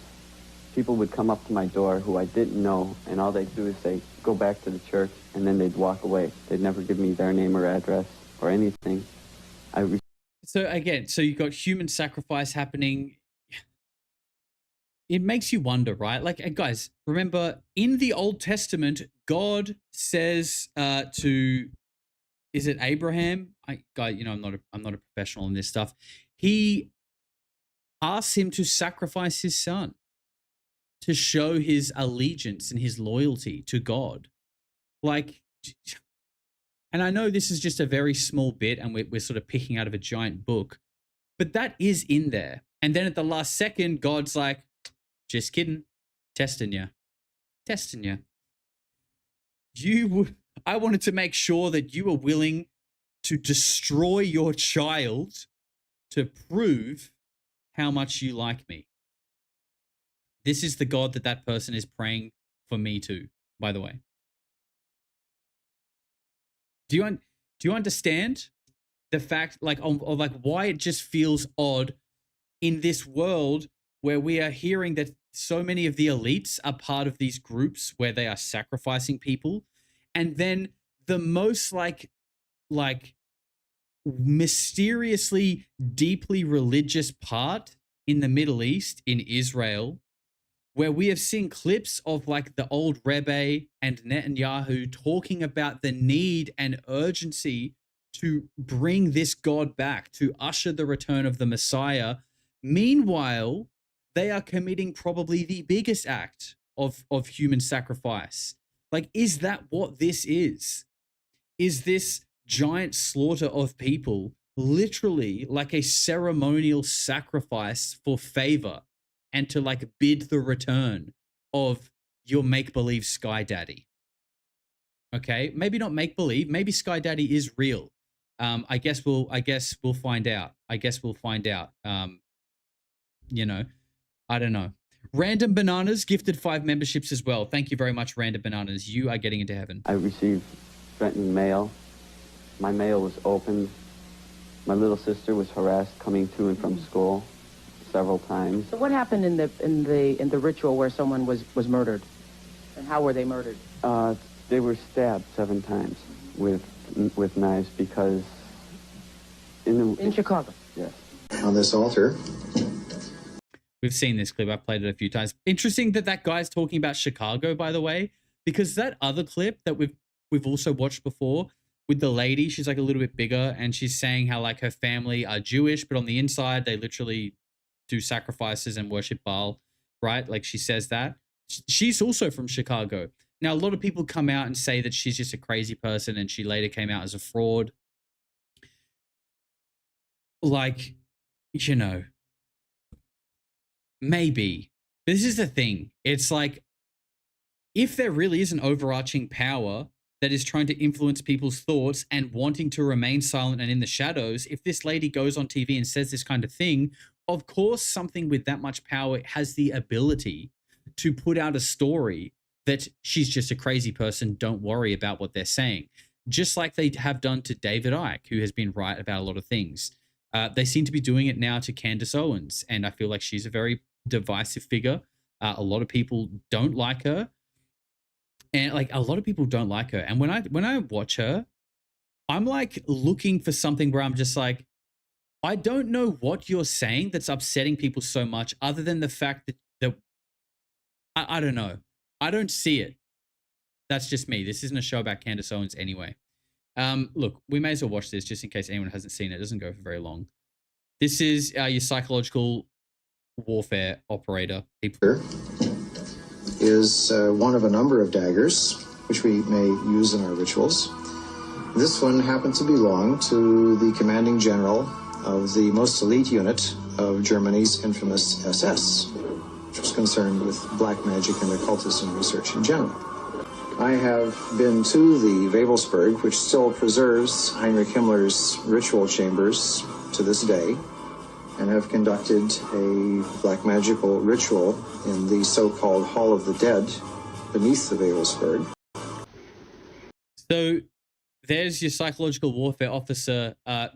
People would come up to my door who I didn't know, and all they'd do is say, go back to the church, and then they'd walk away. They'd never give me their name or address or anything. So again, so you've got human sacrifice happening. It makes you wonder, right? Like, guys, remember in the Old Testament, God says to, is it Abraham? I'm not a professional in this stuff. He asks him to sacrifice his son to show his allegiance and his loyalty to God. Like, and I know this is just a very small bit and we're sort of picking out of a giant book, but that is in there. And then at the last second, God's like, just kidding, testing you. I wanted to make sure that you were willing to destroy your child to prove how much you like me. This is the God that person is praying for me to, by the way. Do you understand the fact, like, of like why it just feels odd in this world where we are hearing that so many of the elites are part of these groups where they are sacrificing people, and then the most like mysteriously deeply religious part in the Middle East, in Israel, where we have seen clips of like the old Rebbe and Netanyahu talking about the need and urgency to bring this God back, to usher the return of the Messiah. Meanwhile, they are committing probably the biggest act of human sacrifice. Like, is that what this is? Is this giant slaughter of people literally like a ceremonial sacrifice for favor and to like bid the return of your make-believe Sky Daddy? Okay, maybe not make-believe, maybe Sky Daddy is real. I guess we'll find out. I don't know. Random Bananas gifted 5 memberships as well. Thank you very much, Random Bananas. You are getting into heaven. I received threatening mail. My mail was opened. My little sister was harassed coming to and from school several times. So what happened in the ritual where someone was murdered? And how were they murdered? They were stabbed 7 times with knives because in Chicago. Yes. On this altar. We've seen this clip. I've played it a few times. Interesting that guy's talking about Chicago, by the way, because that other clip that we've also watched before with the lady, she's like a little bit bigger, and she's saying how like her family are Jewish, but on the inside they literally do sacrifices and worship Baal, right? Like she says that. She's also from Chicago. Now, a lot of people come out and say that she's just a crazy person and she later came out as a fraud. Like, maybe. But this is the thing. It's like, if there really is an overarching power that is trying to influence people's thoughts and wanting to remain silent and in the shadows, if this lady goes on TV and says this kind of thing, of course something with that much power has the ability to put out a story that she's just a crazy person, don't worry about what they're saying. Just like they have done to David Icke, who has been right about a lot of things. They seem to be doing it now to Candace Owens, and I feel like she's a very divisive figure. A lot of people don't like her. And like a lot of people don't like her. And when I watch her, I'm like looking for something where I'm just like, I don't know what you're saying that's upsetting people so much, other than the fact that I don't know. I don't see it. That's just me. This isn't a show about Candace Owens anyway. Look, we may as well watch this just in case anyone hasn't seen it. It doesn't go for very long. This is your psychological warfare operator. Is one of a number of daggers, which we may use in our rituals. This one happened to belong to the commanding general of the most elite unit of Germany's infamous SS, which was concerned with black magic and occultism research in general. I have been to the Wewelsburg, which still preserves Heinrich Himmler's ritual chambers to this day, and have conducted a black magical ritual in the so-called Hall of the Dead beneath the Wewelsburg. So there's your psychological warfare officer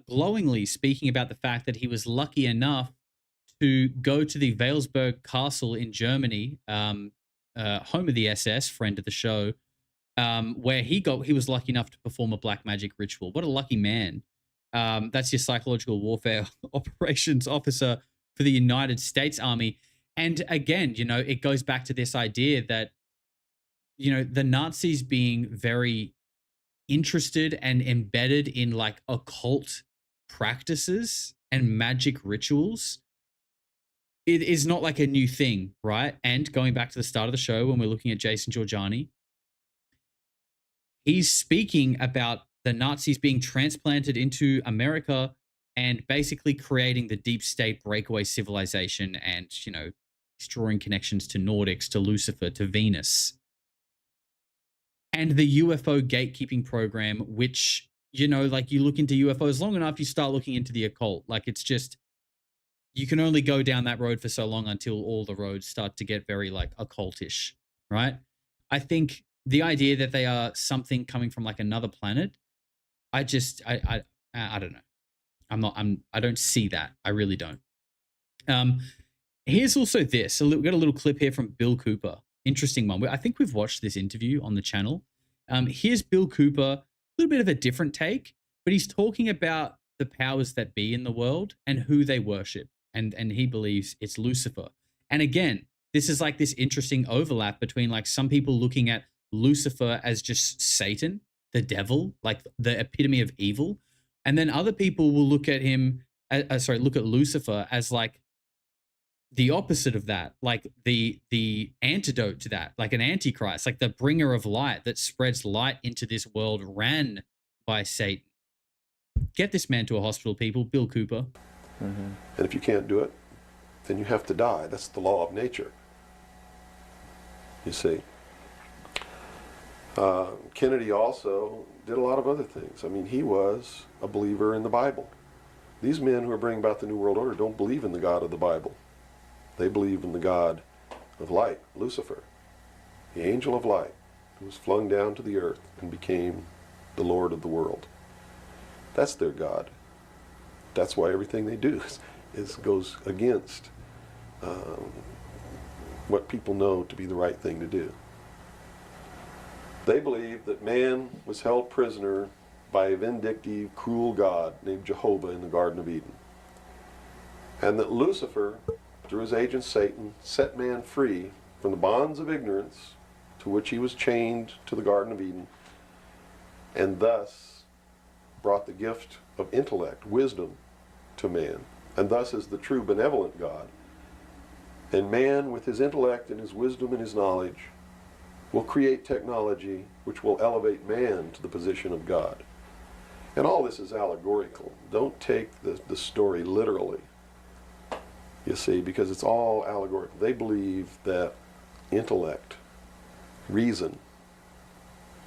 glowingly speaking about the fact that he was lucky enough to go to the Wewelsburg Castle in Germany, home of the SS, friend of the show, where he was lucky enough to perform a black magic ritual. What a lucky man. That's your psychological warfare operations officer for the United States Army. And again, it goes back to this idea that, the Nazis being very interested and embedded in like occult practices and magic rituals, it is not like a new thing, right? And going back to the start of the show, when we're looking at Jason Jorjani, he's speaking about the Nazis being transplanted into America and basically creating the deep state breakaway civilization and, drawing connections to Nordics, to Lucifer, to Venus. And the UFO gatekeeping program, which, you look into UFOs long enough, you start looking into the occult. Like, it's just, you can only go down that road for so long until all the roads start to get very, occultish, right? I think the idea that they are something coming from, another planet, I don't know. I don't see that. I really don't. Here's also this. We've got a little clip here from Bill Cooper. Interesting one. I think we've watched this interview on the channel. Here's Bill Cooper, a little bit of a different take, but he's talking about the powers that be in the world and who they worship. And he believes it's Lucifer. And again, this is this interesting overlap between some people looking at Lucifer as just Satan, the devil, the epitome of evil. And then other people will look at him, look at Lucifer as the opposite of that, the antidote to that, an antichrist, the bringer of light that spreads light into this world ran by Satan. Get this man to a hospital, people. Bill Cooper. Mm-hmm. And if you can't do it, then you have to die. That's the law of nature. You see. Kennedy also did a lot of other things. I mean, he was a believer in the Bible. These men who are bringing about the New World Order don't believe in the God of the Bible. They believe in the God of light, Lucifer, the angel of light, who was flung down to the earth and became the Lord of the world. That's their God. That's why everything they do goes against what people know to be the right thing to do. They believe that man was held prisoner by a vindictive, cruel God named Jehovah in the Garden of Eden. And that Lucifer, through his agent Satan, set man free from the bonds of ignorance to which he was chained to the Garden of Eden, and thus brought the gift of intellect, wisdom, to man, and thus is the true benevolent God. And man, with his intellect and his wisdom and his knowledge, will create technology which will elevate man to the position of God. And all this is allegorical. Don't take the story literally, you see, because it's all allegorical. They believe that intellect, reason,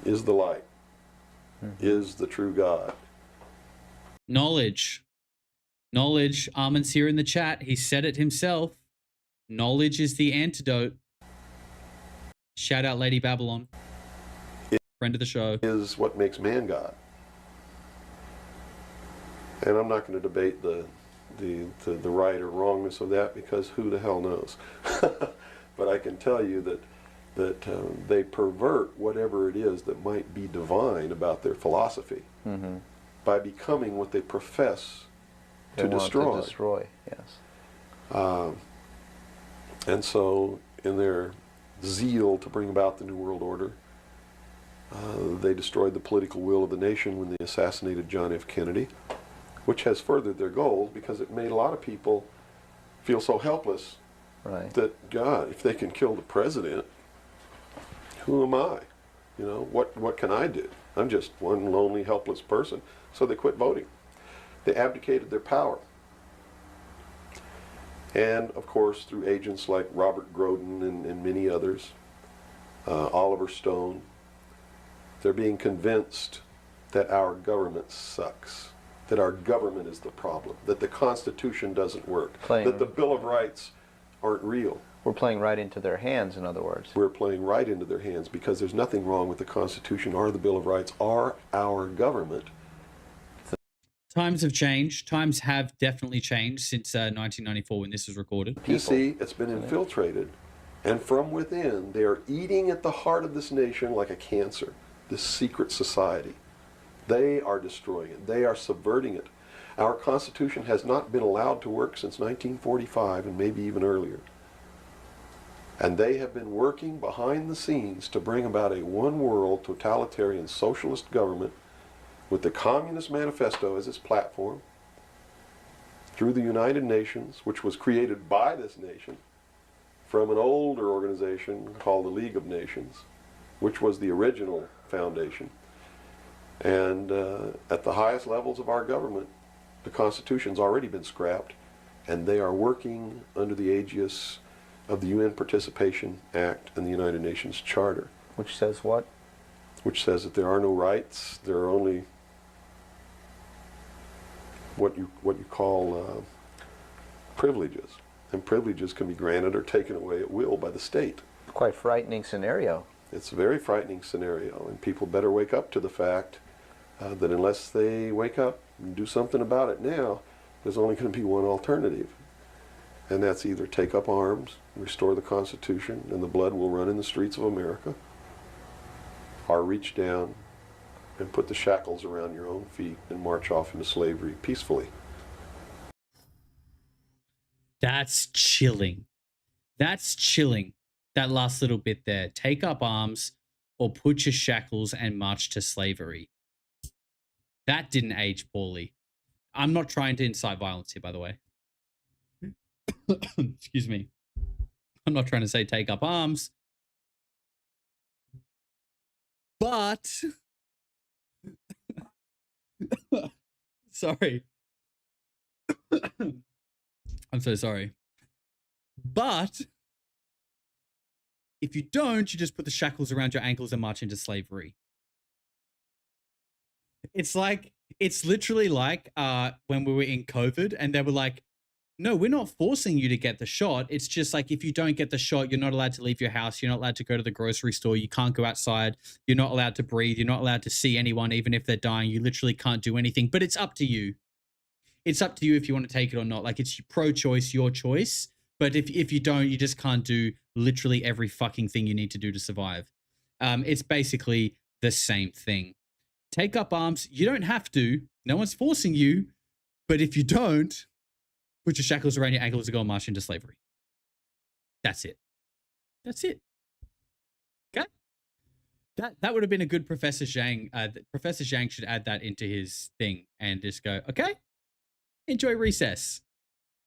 is the light, is the true God. Knowledge. Armin's here in the chat. He said it himself. Knowledge is the antidote. Shout out Lady Babylon. Friend of the show. Is what makes man God. And I'm not going to debate the right or wrongness of that, because who the hell knows. But I can tell you that they pervert whatever it is that might be divine about their philosophy by becoming what they profess they want to destroy, yes. And so, in their zeal to bring about the New World Order, they destroyed the political will of the nation when they assassinated John F. Kennedy, which has furthered their goals because it made a lot of people feel so helpless that, God, if they can kill the president, who am I? You know, what can I do? I'm just one lonely, helpless person. So they quit voting. They abdicated their power. And, of course, through agents like Robert Groden and many others, Oliver Stone, they're being convinced that our government sucks, that our government is the problem, that the Constitution doesn't work, that the Bill of Rights aren't real. We're playing right into their hands, in other words. We're playing right into their hands because there's nothing wrong with the Constitution or the Bill of Rights or our government. Times have changed. Times have definitely changed since 1994 when this was recorded. You see, it's been infiltrated. And from within, they are eating at the heart of this nation like a cancer, this secret society. They are destroying it. They are subverting it. Our Constitution has not been allowed to work since 1945 and maybe even earlier. And they have been working behind the scenes to bring about a one-world totalitarian socialist government with the Communist Manifesto as its platform, through the United Nations, which was created by this nation, from an older organization called the League of Nations, which was the original foundation. And at the highest levels of our government, the Constitution's already been scrapped, and they are working under the aegis of the UN Participation Act and the United Nations Charter. Which says what? Which says that there are no rights, there are only what you call privileges. And privileges can be granted or taken away at will by the state. Quite frightening scenario. It's a very frightening scenario, and people better wake up to the fact that unless they wake up and do something about it now, there's only going to be one alternative. And that's either take up arms, restore the Constitution, and the blood will run in the streets of America, or reach down and put the shackles around your own feet and march off into slavery peacefully. That's chilling. That's chilling. That last little bit there. Take up arms or put your shackles and march to slavery. That didn't age poorly. I'm not trying to incite violence here, by the way. Excuse me. I'm not trying to say take up arms. But sorry. I'm so sorry. But if you don't, you just put the shackles around your ankles and march into slavery. It's literally like when we were in COVID and they were like, no, we're not forcing you to get the shot. It's just like, if you don't get the shot, you're not allowed to leave your house. You're not allowed to go to the grocery store. You can't go outside. You're not allowed to breathe. You're not allowed to see anyone, even if they're dying. You literally can't do anything, but it's up to you. It's up to you if you want to take it or not. Like, it's pro-choice, your choice. But if you don't, you just can't do literally every fucking thing you need to do to survive. It's basically the same thing. Take up arms. You don't have to. No one's forcing you. But if you don't, put your shackles around your ankles and go and march into slavery. That's it. That's it. Okay? That would have been a good Professor Zhang. Professor Zhang should add that into his thing and just go, okay, enjoy recess.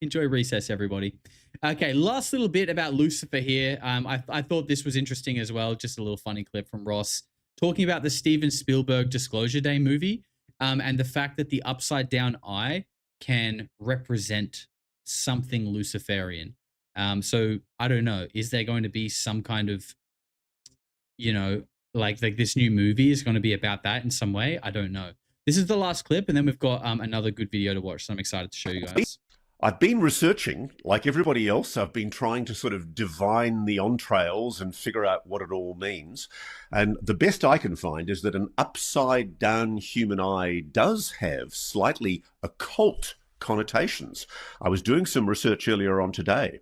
Enjoy recess, everybody. Okay, last little bit about Lucifer here. I thought this was interesting as well. Just a little funny clip from Ross talking about the Steven Spielberg Disclosure Day movie and the fact that the upside down eye can represent something Luciferian. So I don't know. Is there going to be some kind of, like this new movie is going to be about that in some way? I don't know. This is the last clip, and then we've got another good video to watch. So I'm excited to show you guys. I've been researching, like everybody else. I've been trying to sort of divine the entrails and figure out what it all means. And the best I can find is that an upside-down human eye does have slightly occult connotations. I was doing some research earlier on today.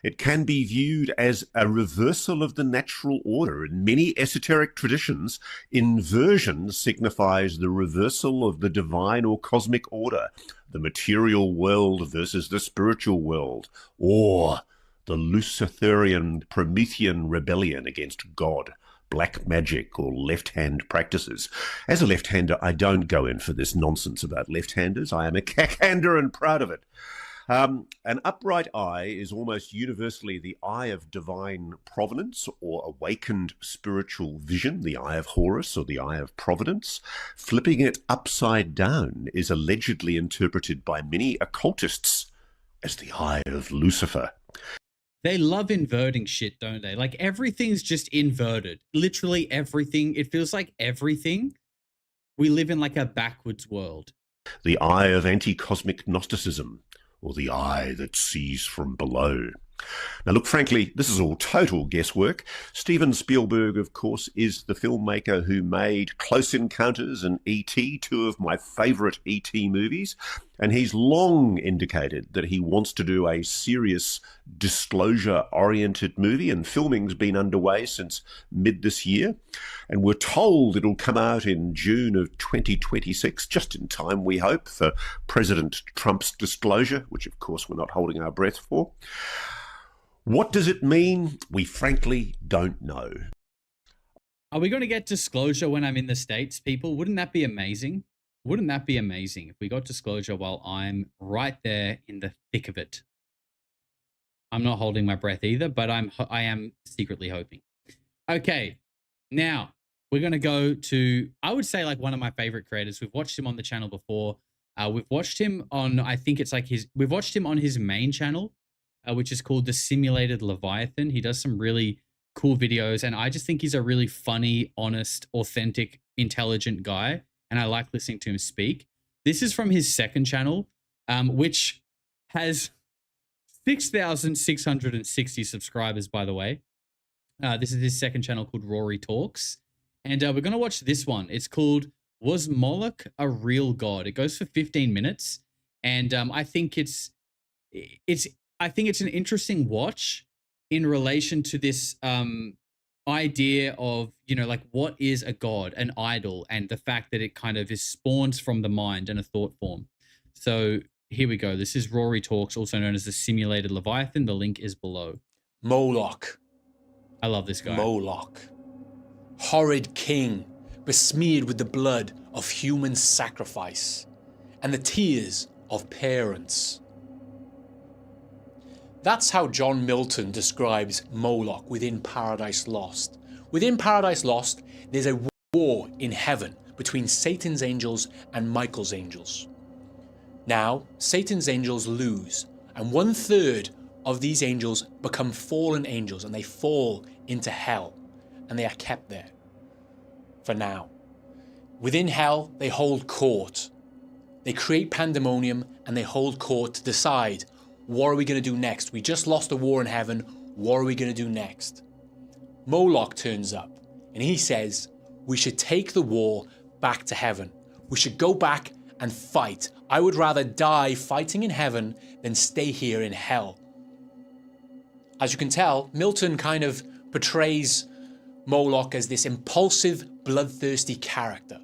It can be viewed as a reversal of the natural order. In many esoteric traditions, inversion signifies the reversal of the divine or cosmic order, the material world versus the spiritual world, or the Luciferian Promethean rebellion against God, black magic, or left-hand practices. As a left-hander, I don't go in for this nonsense about left-handers. I am a cack-hander and proud of it. An upright eye is almost universally the eye of divine providence or awakened spiritual vision, the eye of Horus or the eye of providence. Flipping it upside down is allegedly interpreted by many occultists as the eye of Lucifer. They love inverting shit, don't they? Like everything's just inverted. Literally everything. It feels like everything. We live in like a backwards world. The eye of anti-cosmic Gnosticism, or the eye that sees from below. Now, look, frankly, this is all total guesswork. Steven Spielberg, of course, is the filmmaker who made Close Encounters and E.T., two of my favourite E.T. movies, and he's long indicated that he wants to do a serious disclosure-oriented movie, and filming's been underway since mid this year, and we're told it'll come out in June of 2026, just in time, we hope, for President Trump's disclosure, which, of course, we're not holding our breath for. What does it mean? We frankly don't know. Are we going to get disclosure when I'm in the States, people? Wouldn't that be amazing? Wouldn't that be amazing if we got disclosure while I'm right there in the thick of it? I'm not holding my breath either, but I am secretly hoping. Okay, now we're going to go to, I would say, like one of my favorite creators. We've watched him on the channel before. We've watched him on, I think it's like we've watched him on his main channel, which is called The Simulated Leviathan. He does some really cool videos, and I just think he's a really funny, honest, authentic, intelligent guy, and I like listening to him speak. This is from his second channel, which has 6,660 subscribers, by the way. This is his second channel called Rory Talks, and we're going to watch this one. It's called Was Moloch a Real God? It goes for 15 minutes, and I think it's an interesting watch in relation to this idea of, you know, like what is a god, an idol, and the fact that it kind of is spawns from the mind and a thought form. So here we go. This is Rory Talks, also known as the Simulated Leviathan. The link is below. Moloch. I love this guy. Moloch. Horrid king, besmeared with the blood of human sacrifice and the tears of parents. That's how John Milton describes Moloch within Paradise Lost. Within Paradise Lost, there's a war in heaven between Satan's angels and Michael's angels. Now, Satan's angels lose, and 1/3 of these angels become fallen angels, and they fall into hell, and they are kept there for now. Within hell, they hold court. They create pandemonium, and they hold court to decide, what are we going to do next? We just lost a war in heaven. What are we going to do next? Moloch turns up and he says, we should take the war back to heaven. We should go back and fight. I would rather die fighting in heaven than stay here in hell. As you can tell, Milton kind of portrays Moloch as this impulsive, bloodthirsty character.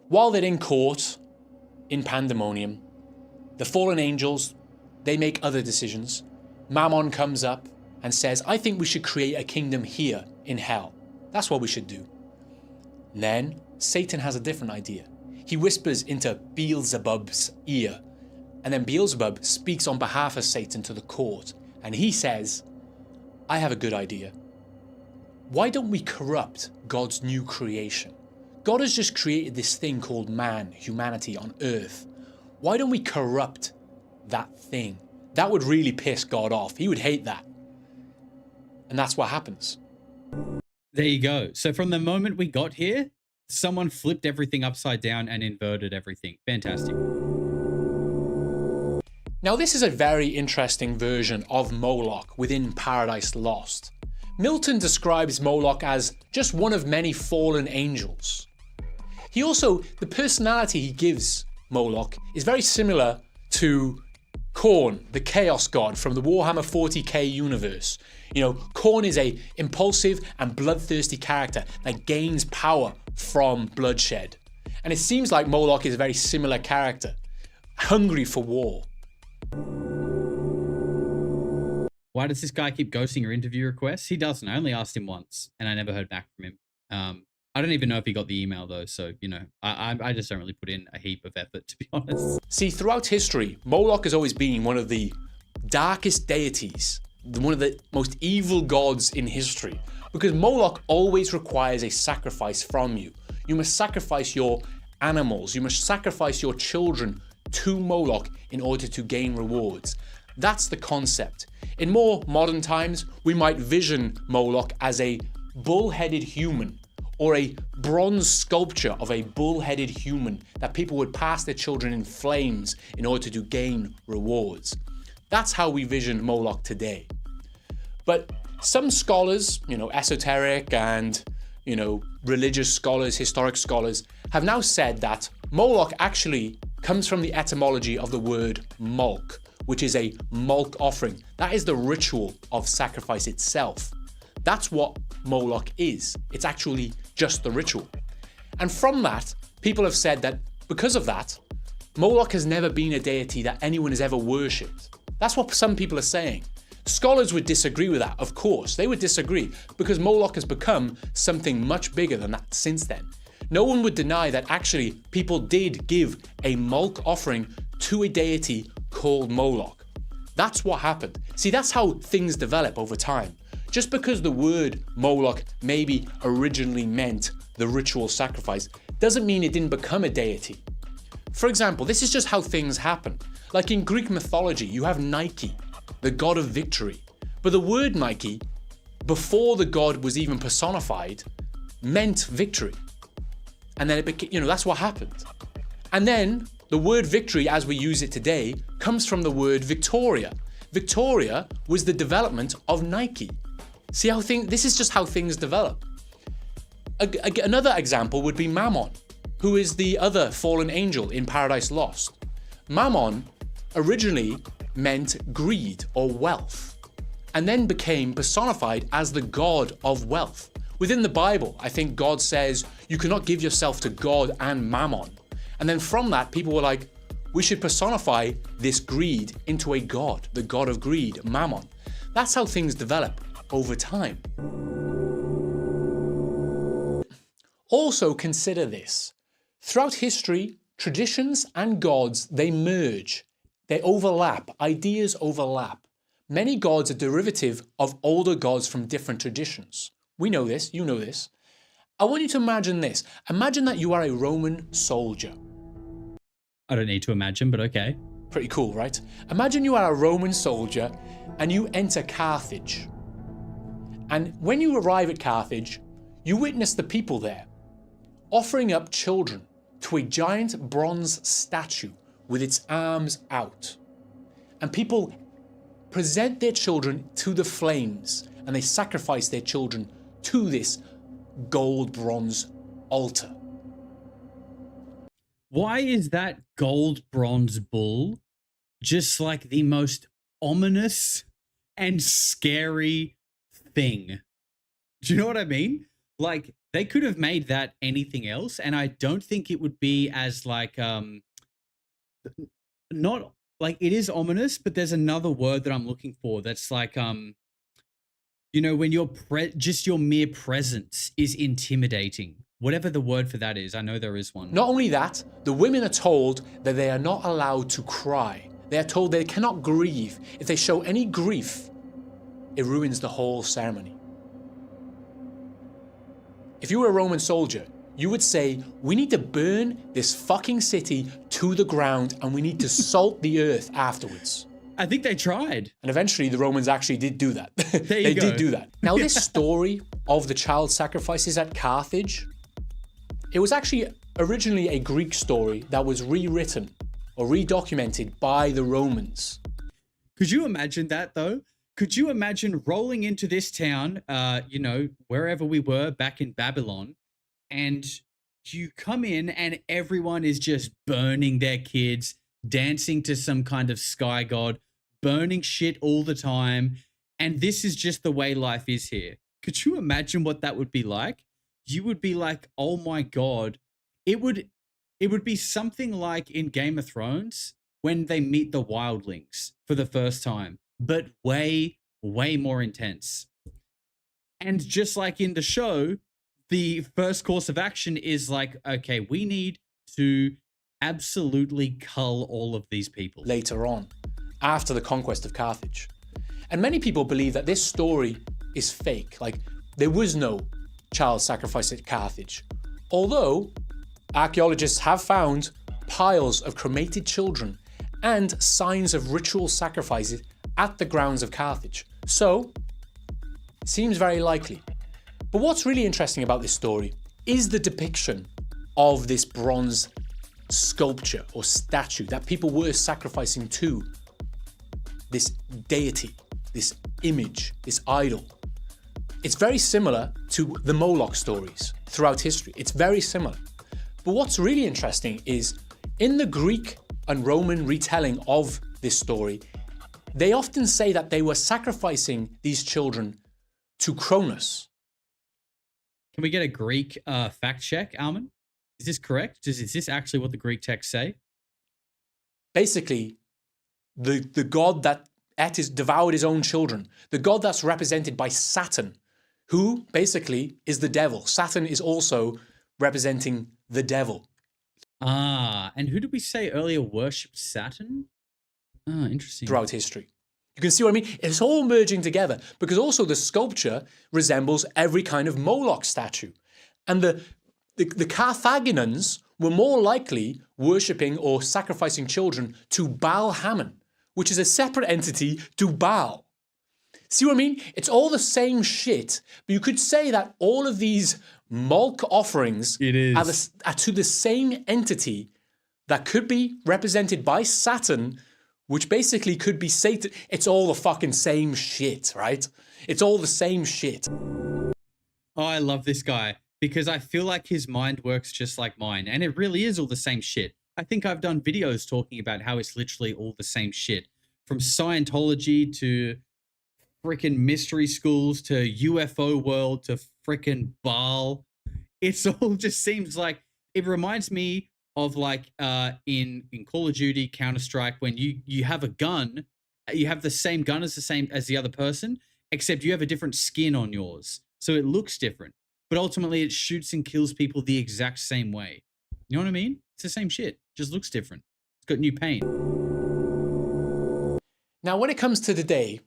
While they're in court, in pandemonium, the fallen angels, they make other decisions. Mammon comes up and says, I think we should create a kingdom here in hell. That's what we should do. And then Satan has a different idea. He whispers into Beelzebub's ear, and then Beelzebub speaks on behalf of Satan to the court, and he says, I have a good idea. Why don't we corrupt God's new creation? God has just created this thing called man, humanity on earth. Why don't we corrupt that thing? That would really piss God off. He would hate that. And that's what happens. There you go. So from the moment we got here, someone flipped everything upside down and inverted everything. Fantastic. Now this is a very interesting version of Moloch within Paradise Lost. Milton describes Moloch as just one of many fallen angels. The personality he gives Moloch is very similar to Khorne, the Chaos God from the Warhammer 40k universe. You know, Khorne is a impulsive and bloodthirsty character that gains power from bloodshed. And it seems like Moloch is a very similar character, hungry for war. Why does this guy keep ghosting your interview requests? He doesn't. I only asked him once, and I never heard back from him. I don't even know if he got the email, though, so, you know, I just don't really put in a heap of effort, to be honest. See, throughout history, Moloch has always been one of the darkest deities, one of the most evil gods in history, because Moloch always requires a sacrifice from you. You must sacrifice your animals, you must sacrifice your children to Moloch in order to gain rewards. That's the concept. In more modern times, we might vision Moloch as a bull-headed human, or a bronze sculpture of a bull-headed human that people would pass their children in flames in order to gain rewards. That's how we vision Moloch today. But some scholars, you know, esoteric and, you know, religious scholars, historic scholars, have now said that Moloch actually comes from the etymology of the word Molch, which is a Molch offering. That is the ritual of sacrifice itself. That's what Moloch is. It's actually just the ritual. And from that, people have said that because of that, Moloch has never been a deity that anyone has ever worshipped. That's what some people are saying. Scholars would disagree with that, of course. They would disagree because Moloch has become something much bigger than that since then. No one would deny that actually people did give a Molch offering to a deity called Moloch. That's what happened. See, that's how things develop over time. Just because the word Moloch maybe originally meant the ritual sacrifice doesn't mean it didn't become a deity. For example, this is just how things happen. Like in Greek mythology, you have Nike, the god of victory. But the word Nike, before the god was even personified, meant victory. And then it became, you know, that's what happened. And then the word victory as we use it today comes from the word Victoria. Victoria was the development of Nike. See how this is just how things develop. Another example would be Mammon, who is the other fallen angel in Paradise Lost. Mammon originally meant greed or wealth, and then became personified as the god of wealth. Within the Bible, I think God says you cannot give yourself to God and Mammon. And then from that, people were like, we should personify this greed into a god, the god of greed, Mammon. That's how things develop over time. Also consider this. Throughout history, traditions and gods, they merge. They overlap. Ideas overlap. Many gods are derivative of older gods from different traditions. We know this, you know this. I want you to imagine this. Imagine that you are a Roman soldier. I don't need to imagine, but okay. Pretty cool, right? Imagine you are a Roman soldier and you enter Carthage. And when you arrive at Carthage, you witness the people there offering up children to a giant bronze statue with its arms out. And people present their children to the flames and they sacrifice their children to this gold bronze altar. Why is that gold bronze bull just like the most ominous and scary thing? Do you know what I mean? Like, they could have made that anything else, and I don't think it would be as like not like, it is ominous, but there's another word that I'm looking for that's like you know, when just your mere presence is intimidating. Whatever the word for that is, I know there is one. Not only that, the women are told that they are not allowed to cry. They are told they cannot grieve. If they show any grief, it ruins the whole ceremony. If you were a Roman soldier, you would say, we need to burn this fucking city to the ground and we need to salt the earth afterwards. I think they tried. And eventually the Romans actually did do that. There you They go. did do that. Now this story of the child sacrifices at Carthage, it was actually originally a Greek story that was rewritten or redocumented by the Romans. Could you imagine that though? Could you imagine rolling into this town, you know, wherever we were back in Babylon, and you come in and everyone is just burning their kids, dancing to some kind of sky god, burning shit all the time. And this is just the way life is here. Could you imagine what that would be like? You would be like, oh my God. It would be something like in Game of Thrones when they meet the wildlings for the first time, but way, way more intense. And just like in the show, the first course of action is like, okay, we need to absolutely cull all of these people. Later on, after the conquest of Carthage. And many people believe that this story is fake, like there was no child sacrifice at Carthage. Although archaeologists have found piles of cremated children and signs of ritual sacrifices at the grounds of Carthage. So, it seems very likely. But what's really interesting about this story is the depiction of this bronze sculpture or statue that people were sacrificing to this deity, this image, this idol. It's very similar to the Moloch stories throughout history. It's very similar. But what's really interesting is in the Greek and Roman retelling of this story, they often say that they were sacrificing these children to Cronus. Can we get a Greek fact check, Alman? Is this correct? Is this actually what the Greek texts say? Basically, the god that devoured his own children, the god that's represented by Saturn, who basically is the devil. Saturn is also representing the devil. Ah, and who did we say earlier worshipped Saturn? Ah, interesting. Throughout history. You can see what I mean? It's all merging together because also the sculpture resembles every kind of Moloch statue. And the Carthaginians were more likely worshipping or sacrificing children to Baal-Hamon, which is a separate entity to Baal. See what I mean? It's all the same shit, but you could say that all of these Moloch offerings are to the same entity that could be represented by Saturn, which basically could be Satan. It's all the fucking same shit, right? It's all the same shit. Oh, I love this guy because I feel like his mind works just like mine, and it really is all the same shit. I think I've done videos talking about how it's literally all the same shit. From Scientology to freaking mystery schools to UFO world to freaking Baal. It's all just seems like, it reminds me of like in Call of Duty, Counter-Strike, when you have a gun, you have the same gun as the other person, except you have a different skin on yours. So it looks different. But ultimately it shoots and kills people the exact same way. You know what I mean? It's the same shit. Just looks different. It's got new paint. Now, when it comes to today,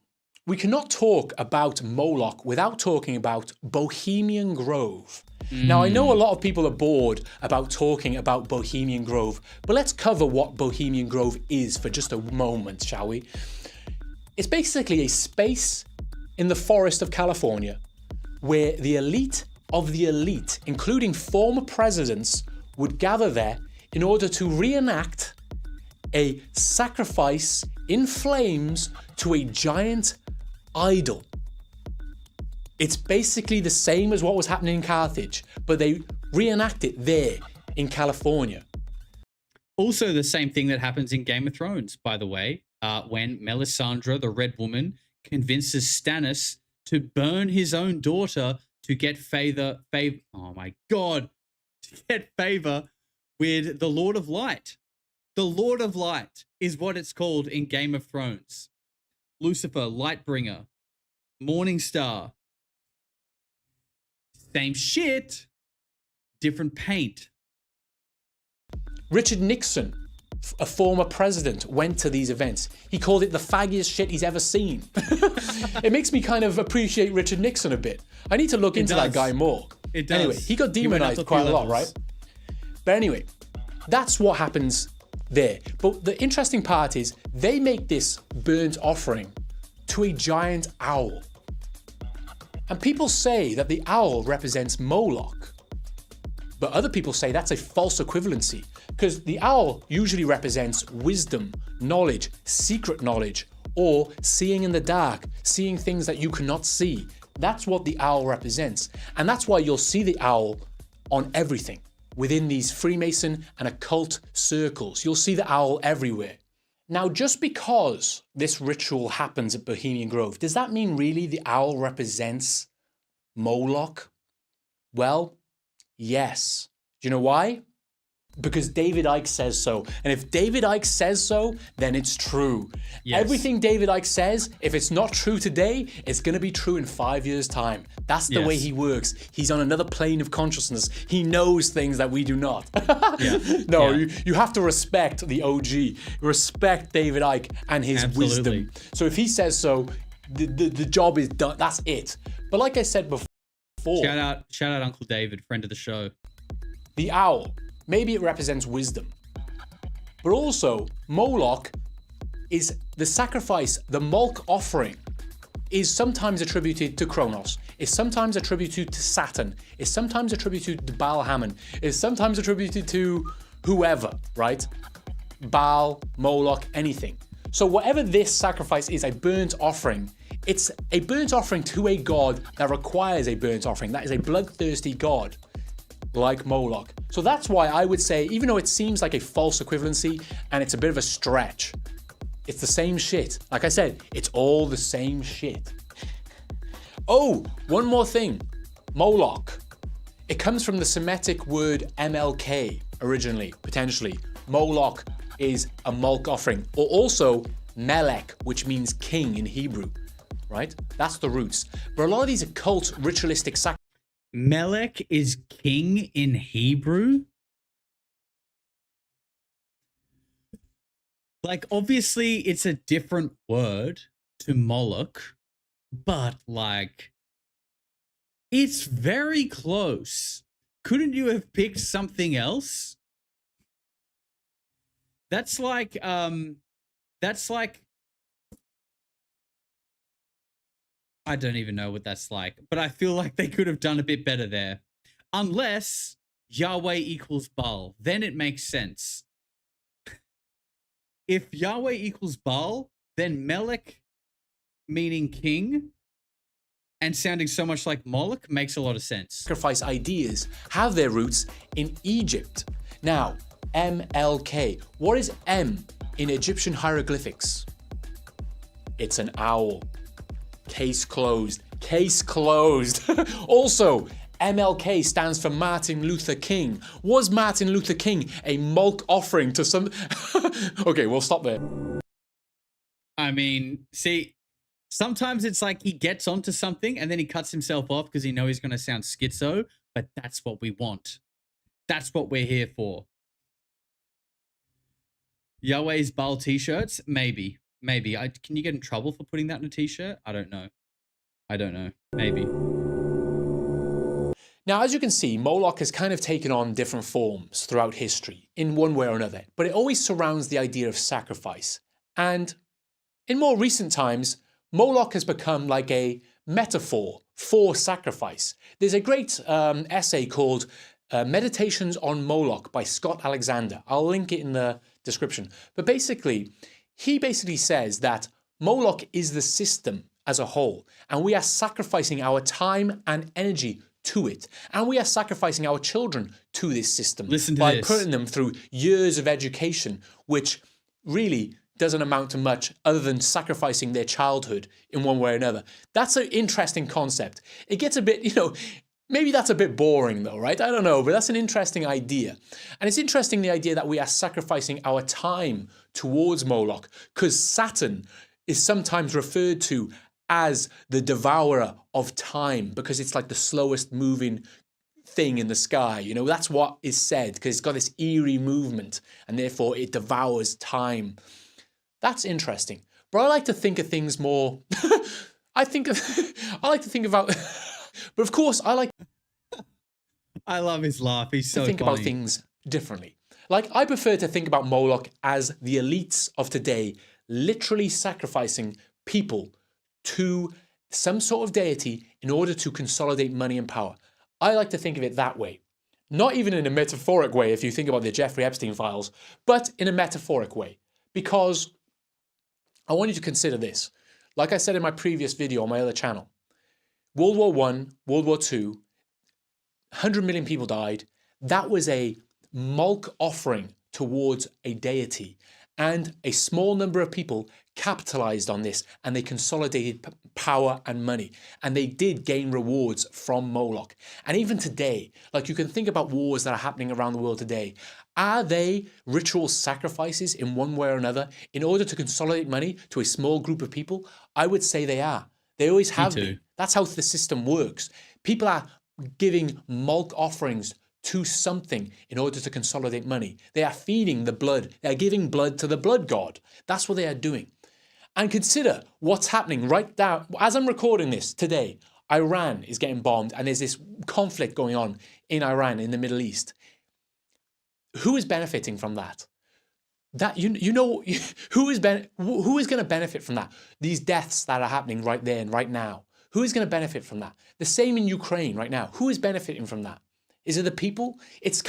we cannot talk about Moloch without talking about Bohemian Grove. Now, I know a lot of people are bored about talking about Bohemian Grove, but let's cover what Bohemian Grove is for just a moment, shall we? It's basically a space in the forest of California where the elite of the elite, including former presidents, would gather there in order to reenact a sacrifice in flames to a giant idol. It's basically the same as what was happening in Carthage, but they reenact it there in California. Also the same thing that happens in Game of Thrones, by the way, when Melisandre, the Red Woman, convinces Stannis to burn his own daughter to get favor with the Lord of Light. The Lord of Light is what it's called in Game of Thrones. Lucifer, Lightbringer, Morning Star. Same shit, different paint. Richard Nixon, a former president, went to these events. He called it the faggiest shit he's ever seen. It makes me kind of appreciate Richard Nixon a bit. I need to look into that guy more. It does. Anyway, he got demonized quite a lot, right? But anyway, that's what happens there. But the interesting part is they make this burnt offering to a giant owl. And people say that the owl represents Moloch. But other people say that's a false equivalency because the owl usually represents wisdom, knowledge, secret knowledge, or seeing in the dark, seeing things that you cannot see. That's what the owl represents. And that's why you'll see the owl on everything. within these Freemason and occult circles. You'll see the owl everywhere. Now, just because this ritual happens at Bohemian Grove, does that mean really the owl represents Moloch? Well, yes. Do you know why? Because David Icke says so. And if David Icke says so, then it's true. Yes. Everything David Icke says, if it's not true today, it's going to be true in 5 years' time. That's the way he works. He's on another plane of consciousness. He knows things that we do not. You have to respect the OG. Respect David Icke and his wisdom. So if he says so, the job is done. That's it. But like I said before... Shout out Uncle David, friend of the show. The owl. Maybe it represents wisdom. But also, Moloch is the sacrifice, the Molch offering, is sometimes attributed to Kronos, is sometimes attributed to Saturn, is sometimes attributed to Baal Hammon, is sometimes attributed to whoever, right? Baal, Moloch, anything. So whatever this sacrifice is, a burnt offering, it's a burnt offering to a god that requires a burnt offering. That is a bloodthirsty god, like Moloch. So that's why I would say, even though it seems like a false equivalency and it's a bit of a stretch, it's the same shit. Like I said, it's all the same shit. Oh, one more thing. Moloch. It comes from the Semitic word MLK originally, potentially. Moloch is a Molch offering, or also Melech, which means king in Hebrew, right? That's the roots. But a lot of these occult ritualistic sacrifices. Melech is king in Hebrew? Like, obviously, it's a different word to Moloch, but, like, it's very close. Couldn't you have picked something else? That's like, I don't even know what that's like, but I feel like they could have done a bit better there. Unless Yahweh equals Baal, then it makes sense. If Yahweh equals Baal, then Melech, meaning king, and sounding so much like Moloch, makes a lot of sense. Sacrifice ideas have their roots in Egypt. Now, MLK. What is M in Egyptian hieroglyphics? It's an owl. Case closed. Case closed. Also, MLK stands for Martin Luther King. Was Martin Luther King a Molch offering to some... Okay, we'll stop there. I mean, see, sometimes it's like he gets onto something and then he cuts himself off because he knows he's going to sound schizo, but that's what we want. That's what we're here for. Yahweh's Baal t-shirts? Maybe. Maybe. Can you get in trouble for putting that in a t-shirt? I don't know. Maybe. Now, as you can see, Moloch has kind of taken on different forms throughout history in one way or another, but it always surrounds the idea of sacrifice. And in more recent times, Moloch has become like a metaphor for sacrifice. There's a great essay called Meditations on Moloch by Scott Alexander. I'll link it in the description. But he basically says that Moloch is the system as a whole, and we are sacrificing our time and energy to it, and we are sacrificing our children to this system by putting them through years of education, which really doesn't amount to much other than sacrificing their childhood in one way or another. That's an interesting concept. It gets a bit, maybe that's a bit boring though, right? I don't know, but that's an interesting idea. And it's interesting, the idea that we are sacrificing our time towards Moloch, because Saturn is sometimes referred to as the devourer of time, because it's like the slowest moving thing in the sky. That's what is said, because it's got this eerie movement and therefore it devours time. That's interesting. But I like to think of things more, I like to think about, but of course I love his laugh. He's so think funny. About things differently. Like, I prefer to think about Moloch as the elites of today literally sacrificing people to some sort of deity in order to consolidate money and power. I like to think of it that way. Not even in a metaphoric way if you think about the Jeffrey Epstein files, but in a metaphoric way. Because I want you to consider this. Like I said in my previous video on my other channel, World War I, World War II, 100 million people died. That was a Moloch offering towards a deity. And a small number of people capitalized on this, and they consolidated power and money. And they did gain rewards from Moloch. And even today, like you can think about wars that are happening around the world today. Are they ritual sacrifices in one way or another in order to consolidate money to a small group of people? I would say they are. They always have been. That's how the system works. People are giving Moloch offerings to something in order to consolidate money. They are feeding the blood. They are giving blood to the blood god. That's what they are doing. And consider what's happening right now. As I'm recording this today, Iran is getting bombed and there's this conflict going on in Iran, in the Middle East. Who is benefiting from that? That you know who is going to benefit from that? These deaths that are happening right there and right now. Who is going to benefit from that? The same in Ukraine right now. Who is benefiting from that? Is it the people? It's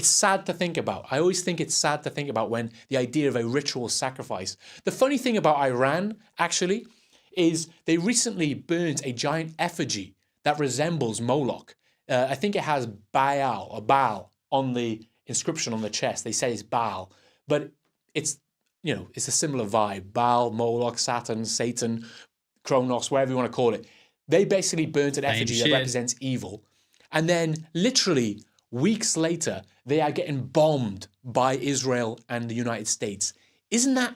sad to think about. I always think it's sad to think about when the idea of a ritual sacrifice. The funny thing about Iran, actually, is they recently burned a giant effigy that resembles Moloch. I think it has Baal on the inscription on the chest. They say it's Baal, but it's a similar vibe. Baal, Moloch, Saturn, Satan, Kronos, whatever you want to call it. They basically burnt an effigy that represents evil. And then literally weeks later, they are getting bombed by Israel and the United States. Isn't that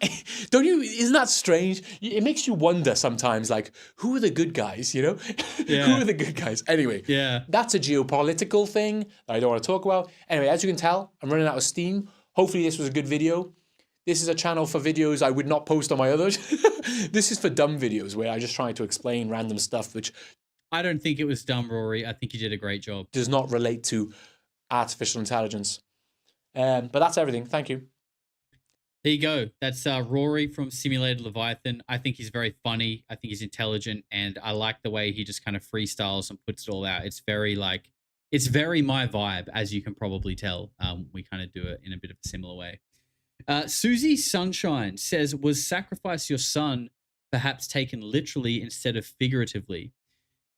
strange? It makes you wonder sometimes, like, who are the good guys, Yeah. Who are the good guys? Anyway, that's a geopolitical thing that I don't want to talk about. Anyway, as you can tell, I'm running out of steam. Hopefully this was a good video. This is a channel for videos I would not post on my others. This is for dumb videos where I just try to explain random stuff, which I don't think it was dumb, Rory. I think you did a great job. Does not relate to artificial intelligence. But that's everything. Thank you. There you go. That's Rory from Simulated Leviathan. I think he's very funny. I think he's intelligent, and I like the way he just kind of freestyles and puts it all out. It's very my vibe, as you can probably tell. We kind of do it in a bit of a similar way. Susie Sunshine says, was sacrifice your son perhaps taken literally instead of figuratively?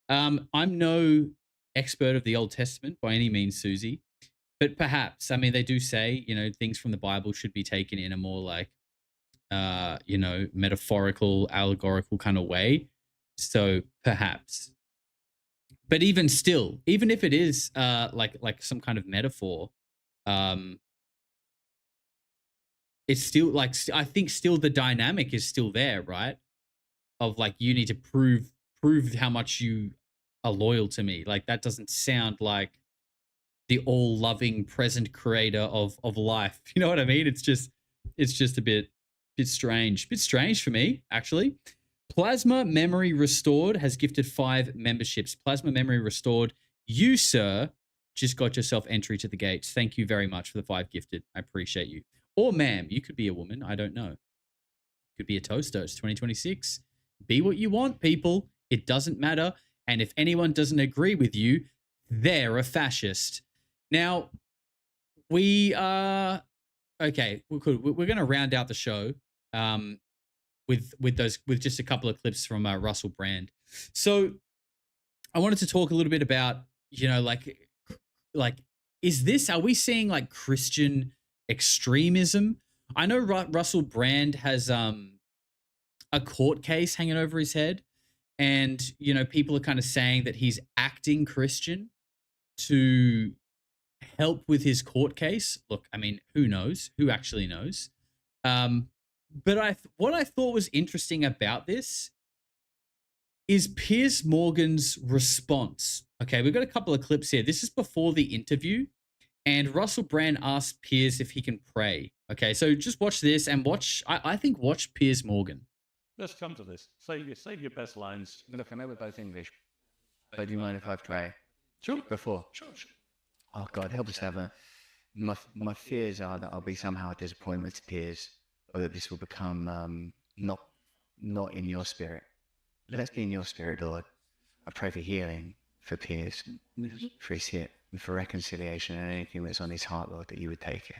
I'm no expert of the Old Testament by any means, Susie, but perhaps, I mean, they do say, things from the Bible should be taken in a more like, metaphorical, allegorical kind of way. So perhaps, but even still, even if it is like some kind of metaphor, it's still like, I think still the dynamic is still there, right? Of like, you need to prove how much you are loyal to me. Like, that doesn't sound like the all-loving present creator of life. You know what I mean? It's just a bit strange. Bit strange for me, actually. Plasma Memory Restored has gifted 5 memberships. Plasma Memory Restored, you, sir, just got yourself entry to the gates. Thank you very much for the 5 gifted. I appreciate you. Or ma'am, you could be a woman. I don't know. Could be a toaster. It's 2026. Be what you want, people. It doesn't matter. And if anyone doesn't agree with you, they're a fascist. Now, we are okay. We're going to round out the show with just a couple of clips from Russel Brand. So, I wanted to talk a little bit about are we seeing like Christian extremism? I know Russel Brand has a court case hanging over his head. And, people are kind of saying that he's acting Christian to help with his court case. Look, I mean, who knows? Who actually knows? But what I thought was interesting about this is Piers Morgan's response. Okay, we've got a couple of clips here. This is before the interview. And Russel Brand asked Piers if he can pray. Okay, so just watch this and watch Piers Morgan. Let's come to this. Save your best lines. Look, I know we're both English, but do you mind if I pray? Sure. Before? Sure. Oh, God, help us have my fears are that I'll be somehow a disappointment to Piers, or that this will become not in your spirit. Let's be in your spirit, Lord. I pray for healing for Piers, for his hip, and for reconciliation and anything that's on his heart, Lord, that you would take it.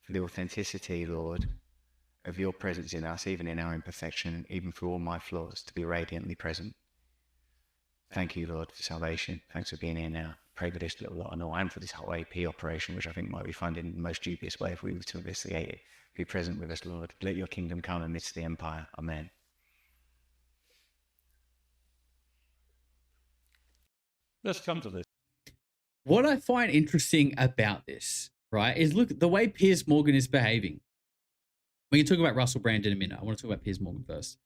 For the authenticity, Lord, of your presence in us, even in our imperfection, even for all my flaws, to be radiantly present. Thank you, Lord, for salvation. Thanks for being here now. pray for this little lot and all, and for this whole AP operation, which I think might be funded in the most dubious way if we were to investigate it. Be present with us, Lord. Let your kingdom come amidst the empire. Amen. Let's come to this. What I find interesting about this, right, is look the way Piers Morgan is behaving. We can talk about Russell Brand in a minute. I want to talk about Piers Morgan first.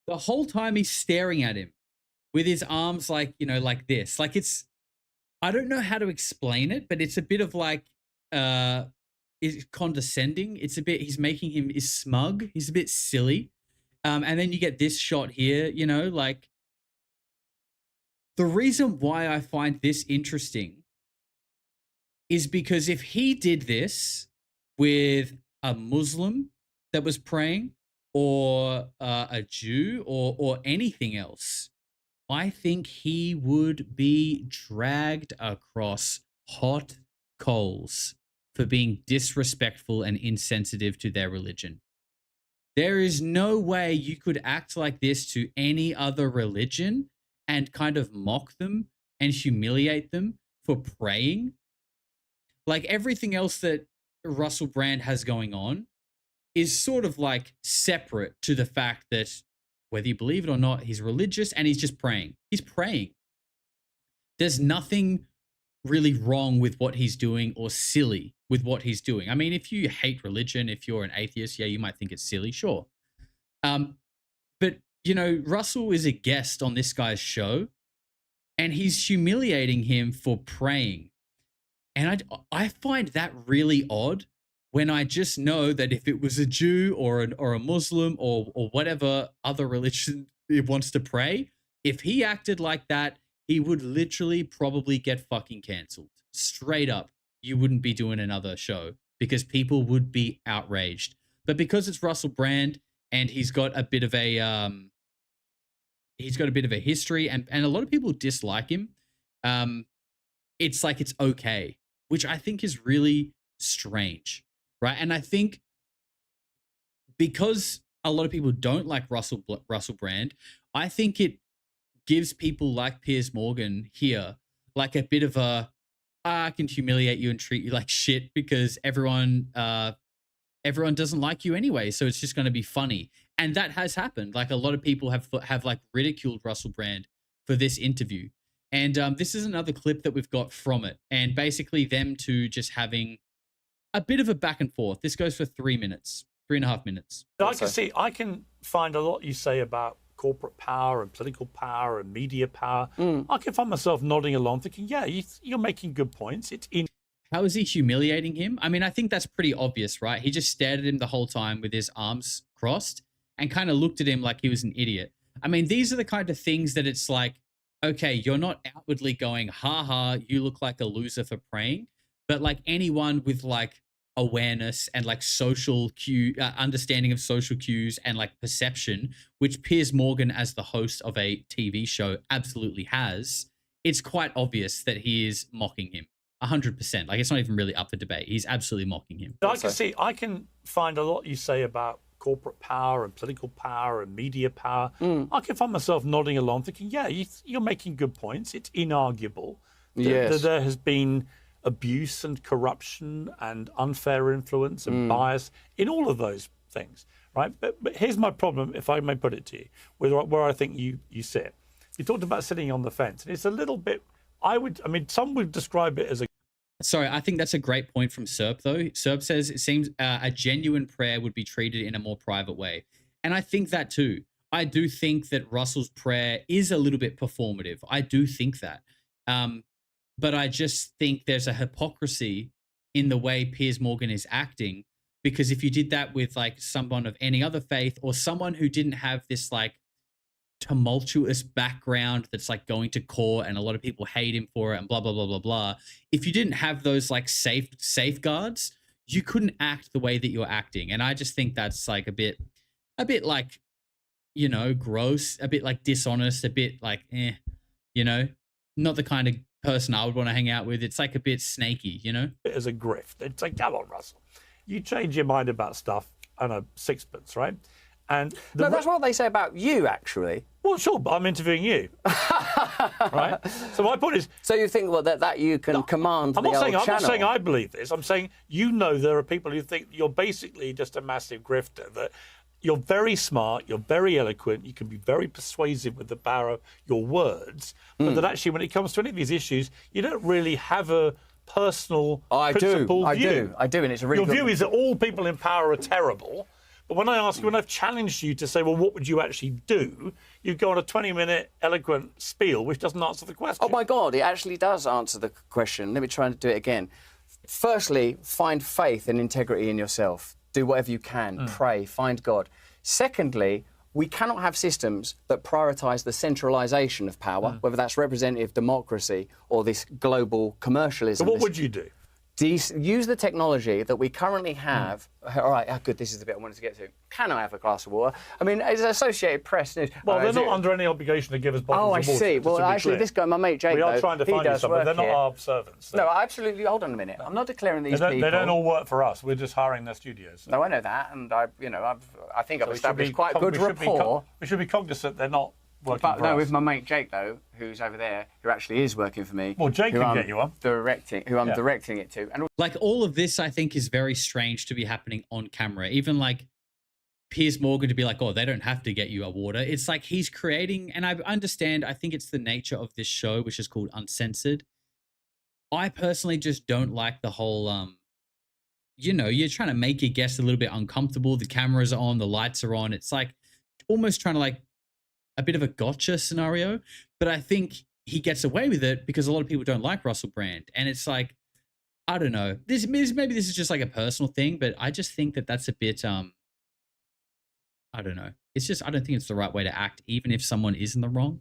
The whole time he's staring at him with his arms like, you know, like this. Like it's, I don't know how to explain it, but it's a bit of like, is condescending. It's a bit, he's making him is smug. He's a bit silly. And then you get this shot here, you know, like the reason why I find this interesting is because if he did this with a Muslim that was praying or a Jew or anything else, I think he would be dragged across hot coals for being disrespectful and insensitive to their religion. There is no way you could act like this to any other religion and kind of mock them and humiliate them for praying. Like everything else that Russell Brand has going on is sort of like separate to the fact that whether you believe it or not, he's religious and he's just praying. He's praying. There's nothing really wrong with what he's doing or silly with what he's doing. I mean, if you hate religion, if you're an atheist, yeah, you might think it's silly, sure. But, you know, Russell is a guest on this guy's show and he's humiliating him for praying. And I find that really odd when I just know that if it was a Jew or a Muslim or whatever other religion he wants to pray, if he acted like that, he would literally probably get fucking cancelled. Straight up, you wouldn't be doing another show because people would be outraged. But because it's Russell Brand and he's got a bit of a history and a lot of people dislike him, it's like it's okay, which I think is really strange. Right. And I think because a lot of people don't like Russell Brand, I think it gives people like Piers Morgan here like a bit of a, I can humiliate you and treat you like shit because everyone doesn't like you anyway. So it's just going to be funny. And that has happened. Like a lot of people have like ridiculed Russell Brand for this interview. And this is another clip that we've got from it. And basically them two just having a bit of a back and forth. This goes for 3 minutes, 3.5 minutes. I can find a lot you say about corporate power and political power and media power. I can find myself nodding along thinking, yeah, you're making good points. How is he humiliating him? I mean, I think that's pretty obvious, right? He just stared at him the whole time with his arms crossed and kind of looked at him like he was an idiot. I mean, these are the kind of things that it's like, okay, you're not outwardly going, ha ha, you look like a loser for praying. But like anyone with like awareness and like social understanding of social cues and like perception, which Piers Morgan as the host of a TV show absolutely has, it's quite obvious that he is mocking him 100%. Like it's not even really up for debate. He's absolutely mocking him. I can find a lot you say about corporate power and political power and media power. I can find myself nodding along thinking, yeah, you're making good points. It's inarguable that there has been abuse and corruption and unfair influence and bias in all of those things, right? But here's my problem, if I may put it to you, where I think you sit. You talked about sitting on the fence, and it's a little bit, some would describe it as a... Sorry, I think that's a great point from Serp, though. Serp says it seems a genuine prayer would be treated in a more private way. And I think that too. I do think that Russell's prayer is a little bit performative. I do think that. But I just think there's a hypocrisy in the way Piers Morgan is acting, because if you did that with like someone of any other faith or someone who didn't have this like tumultuous background that's like going to court and a lot of people hate him for it and blah, blah, blah, blah, blah. If you didn't have those like safeguards, you couldn't act the way that you're acting. And I just think that's like a bit like, you know, gross, a bit like dishonest, a bit like, you know, not the kind of person I would want to hang out with. It's like a bit snaky, you know? As a grift. It's like, come on, Russell. You change your mind about stuff on a sixpence, right? And no, that's what they say about you, actually. Well, sure, but I'm interviewing you, right? So my point is, so you think that you can command I'm the not saying, old I'm channel. not saying I believe this. I'm saying there are people who think you're basically just a massive grifter. That you're very smart, you're very eloquent, you can be very persuasive with the power of your words, but that actually, when it comes to any of these issues, you don't really have a personal, principled view. I do, and it's a really Your view is that all people in power are terrible. But when I ask you, when I've challenged you to say, well, what would you actually do? You go on a 20-minute eloquent spiel, which doesn't answer the question. Oh, my God, it actually does answer the question. Let me try and do it again. Firstly, find faith and integrity in yourself. Do whatever you can. Pray. Find God. Secondly, we cannot have systems that prioritise the centralisation of power, whether that's representative democracy or this global commercialism. So what would you do? Use the technology that we currently have. All right, good, this is the bit I wanted to get to. Can I have a glass of water? I mean, it's Associated Press news. Well, they're not under any obligation to give us bottles of water. Oh, I see. Well, actually, this guy, my mate Jake, we are trying to find you some, but they're not our servants. So. No, absolutely. Hold on a minute. I'm not declaring these people. They don't all work for us. We're just hiring their studios. So. No, I know that, and I think I've established quite a good rapport. We should be cognizant they're not working but for no, us. with my mate Jake though, who's over there, who actually is working for me. Well, Jake can get you on. Who I'm directing it to, and like all of this, I think is very strange to be happening on camera. Even like Piers Morgan to be like, oh, they don't have to get you a water. It's like he's creating, and I understand. I think it's the nature of this show, which is called Uncensored. I personally just don't like the whole, you're trying to make your guests a little bit uncomfortable. The cameras are on, the lights are on. It's like almost trying to like a bit of a gotcha scenario, but I think he gets away with it because a lot of people don't like Russell Brand. And it's like, I don't know, maybe this is just like a personal thing, but I just think that that's a bit, I don't know. It's just, I don't think it's the right way to act, even if someone is in the wrong.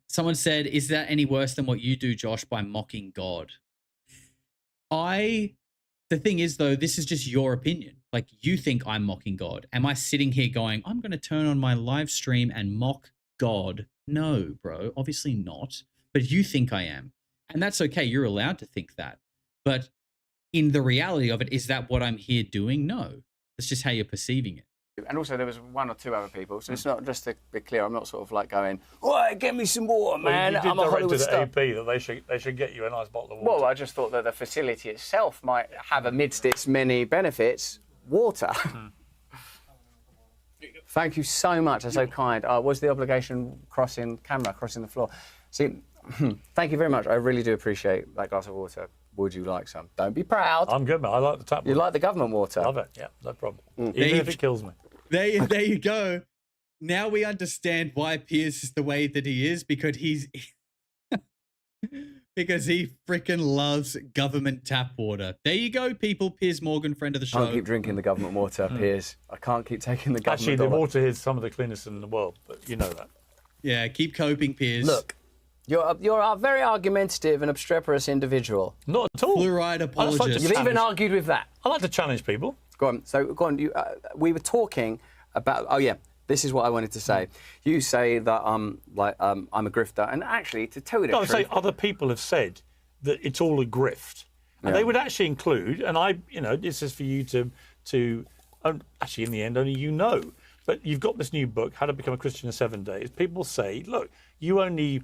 Someone said, is that any worse than what you do, Josh, by mocking God? The thing is, though, this is just your opinion. Like, you think I'm mocking God. Am I sitting here going, I'm going to turn on my live stream and mock God? No, bro, obviously not. But you think I am. And that's okay. You're allowed to think that. But in the reality of it, is that what I'm here doing? No. That's just how you're perceiving it. And also there was one or two other people, so it's not, just to be clear, I'm not sort of like going, "Oi, get me some water, man." Well, you did I'm a direct to Hollywood the star. AP that they should get you a nice bottle of water. Well, I just thought that the facility itself might have, amidst its many benefits, water. Thank you so much. That's so kind. Was the obligation crossing the floor? See, thank you very much. I really do appreciate that glass of water. Would you like some? Don't be proud. I'm good, man. I like the tap water. You like the government water? Love it. Yeah, no problem. Even if it kills me. There you go. Now we understand why Piers is the way that he is, because because he freaking loves government tap water. There you go, people. Piers Morgan, friend of the show. I can't keep drinking the government water, Piers. I can't keep taking the government Actually, the dollar. water is some of the cleanest in the world, but you know that. Yeah, keep coping, Piers. Look, you're a very argumentative and obstreperous individual. Not at all. Fluoride apologist. You've even argued with that. I like to challenge people. Go on. So go on. We were talking about. Oh yeah, this is what I wanted to say. You say that I'm a grifter, and actually, to tell you the No, truth, I say other people have said that it's all a grift, and they would actually include. And this is for you to actually, in the end, only you know. But you've got this new book, How to Become a Christian in 7 Days. People say, look, you only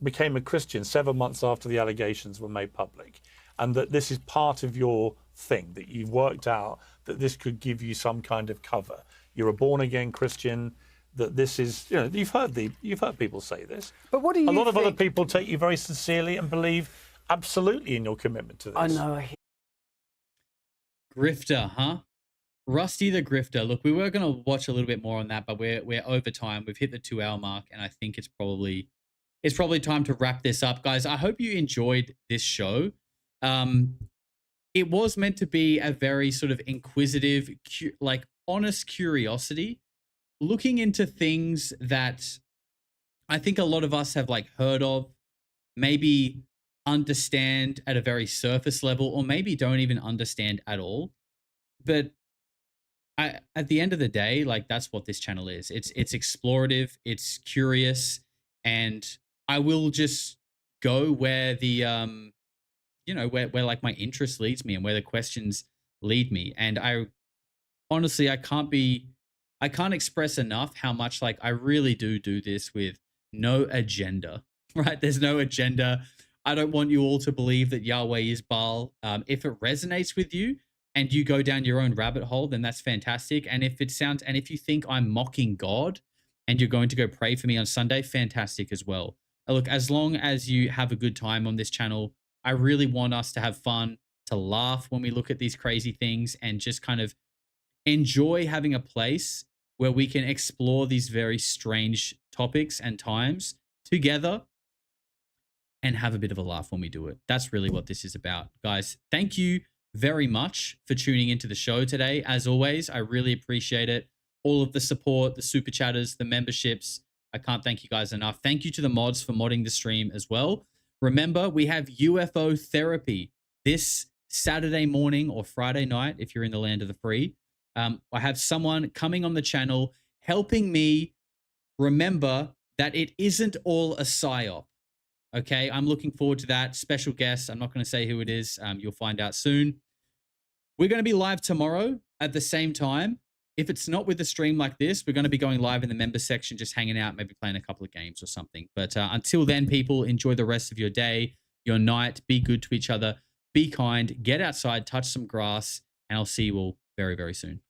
became a Christian 7 months after the allegations were made public, and that this is part of your thing, that you've worked out that this could give you some kind of cover. You're a born-again Christian, that this is, you've heard people say this. But what do you A lot of other people take you very sincerely and believe absolutely in your commitment to this. I know. Grifter, huh? Rusty the Grifter. Look, we were going to watch a little bit more on that, but we're over time. We've hit the 2-hour mark, and I think it's probably time to wrap this up, guys. I hope you enjoyed this show. It was meant to be a very sort of inquisitive, honest curiosity, looking into things that I think a lot of us have heard of, maybe understand at a very surface level, or maybe don't even understand at all. But at the end of the day, that's what this channel is. It's explorative, it's curious, and I will just go where the where my interest leads me and where the questions lead me. And honestly, I can't express enough how much like I really do this with no agenda, right? There's no agenda. I don't want you all to believe that Yahweh is Baal. If it resonates with you and you go down your own rabbit hole, then that's fantastic. And if you think I'm mocking God and you're going to go pray for me on Sunday, fantastic as well. Look, as long as you have a good time on this channel, I really want us to have fun, to laugh when we look at these crazy things, and just kind of enjoy having a place where we can explore these very strange topics and times together and have a bit of a laugh when we do it. That's really what this is about. Guys, thank you very much for tuning into the show today. As always, I really appreciate it. All of the support, the super chatters, the memberships. I can't thank you guys enough. Thank you to the mods for modding the stream as well. Remember, we have UFO therapy this Saturday morning or Friday night if you're in the land of the free. I have someone coming on the channel helping me remember that it isn't all a psyop. Okay, I'm looking forward to that. Special guest. I'm not going to say who it is. You'll find out soon. We're going to be live tomorrow at the same time. If it's not with a stream like this, we're going to be going live in the member section, just hanging out, maybe playing a couple of games or something. But until then, people, enjoy the rest of your day, your night. Be good to each other. Be kind. Get outside, touch some grass, and I'll see you all very, very soon.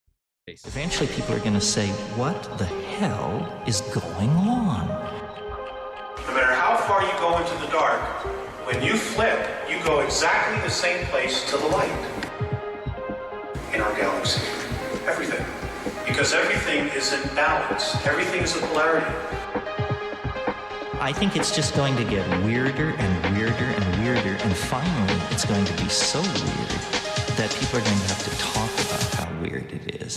Peace. Eventually, people are going to say, what the hell is going on? No matter how far you go into the dark, when you flip, you go exactly the same place to the light in our galaxy. Everything. Because everything is in balance. Everything is a polarity. I think it's just going to get weirder and weirder and weirder, and finally it's going to be so weird that people are going to have to talk about how weird it is.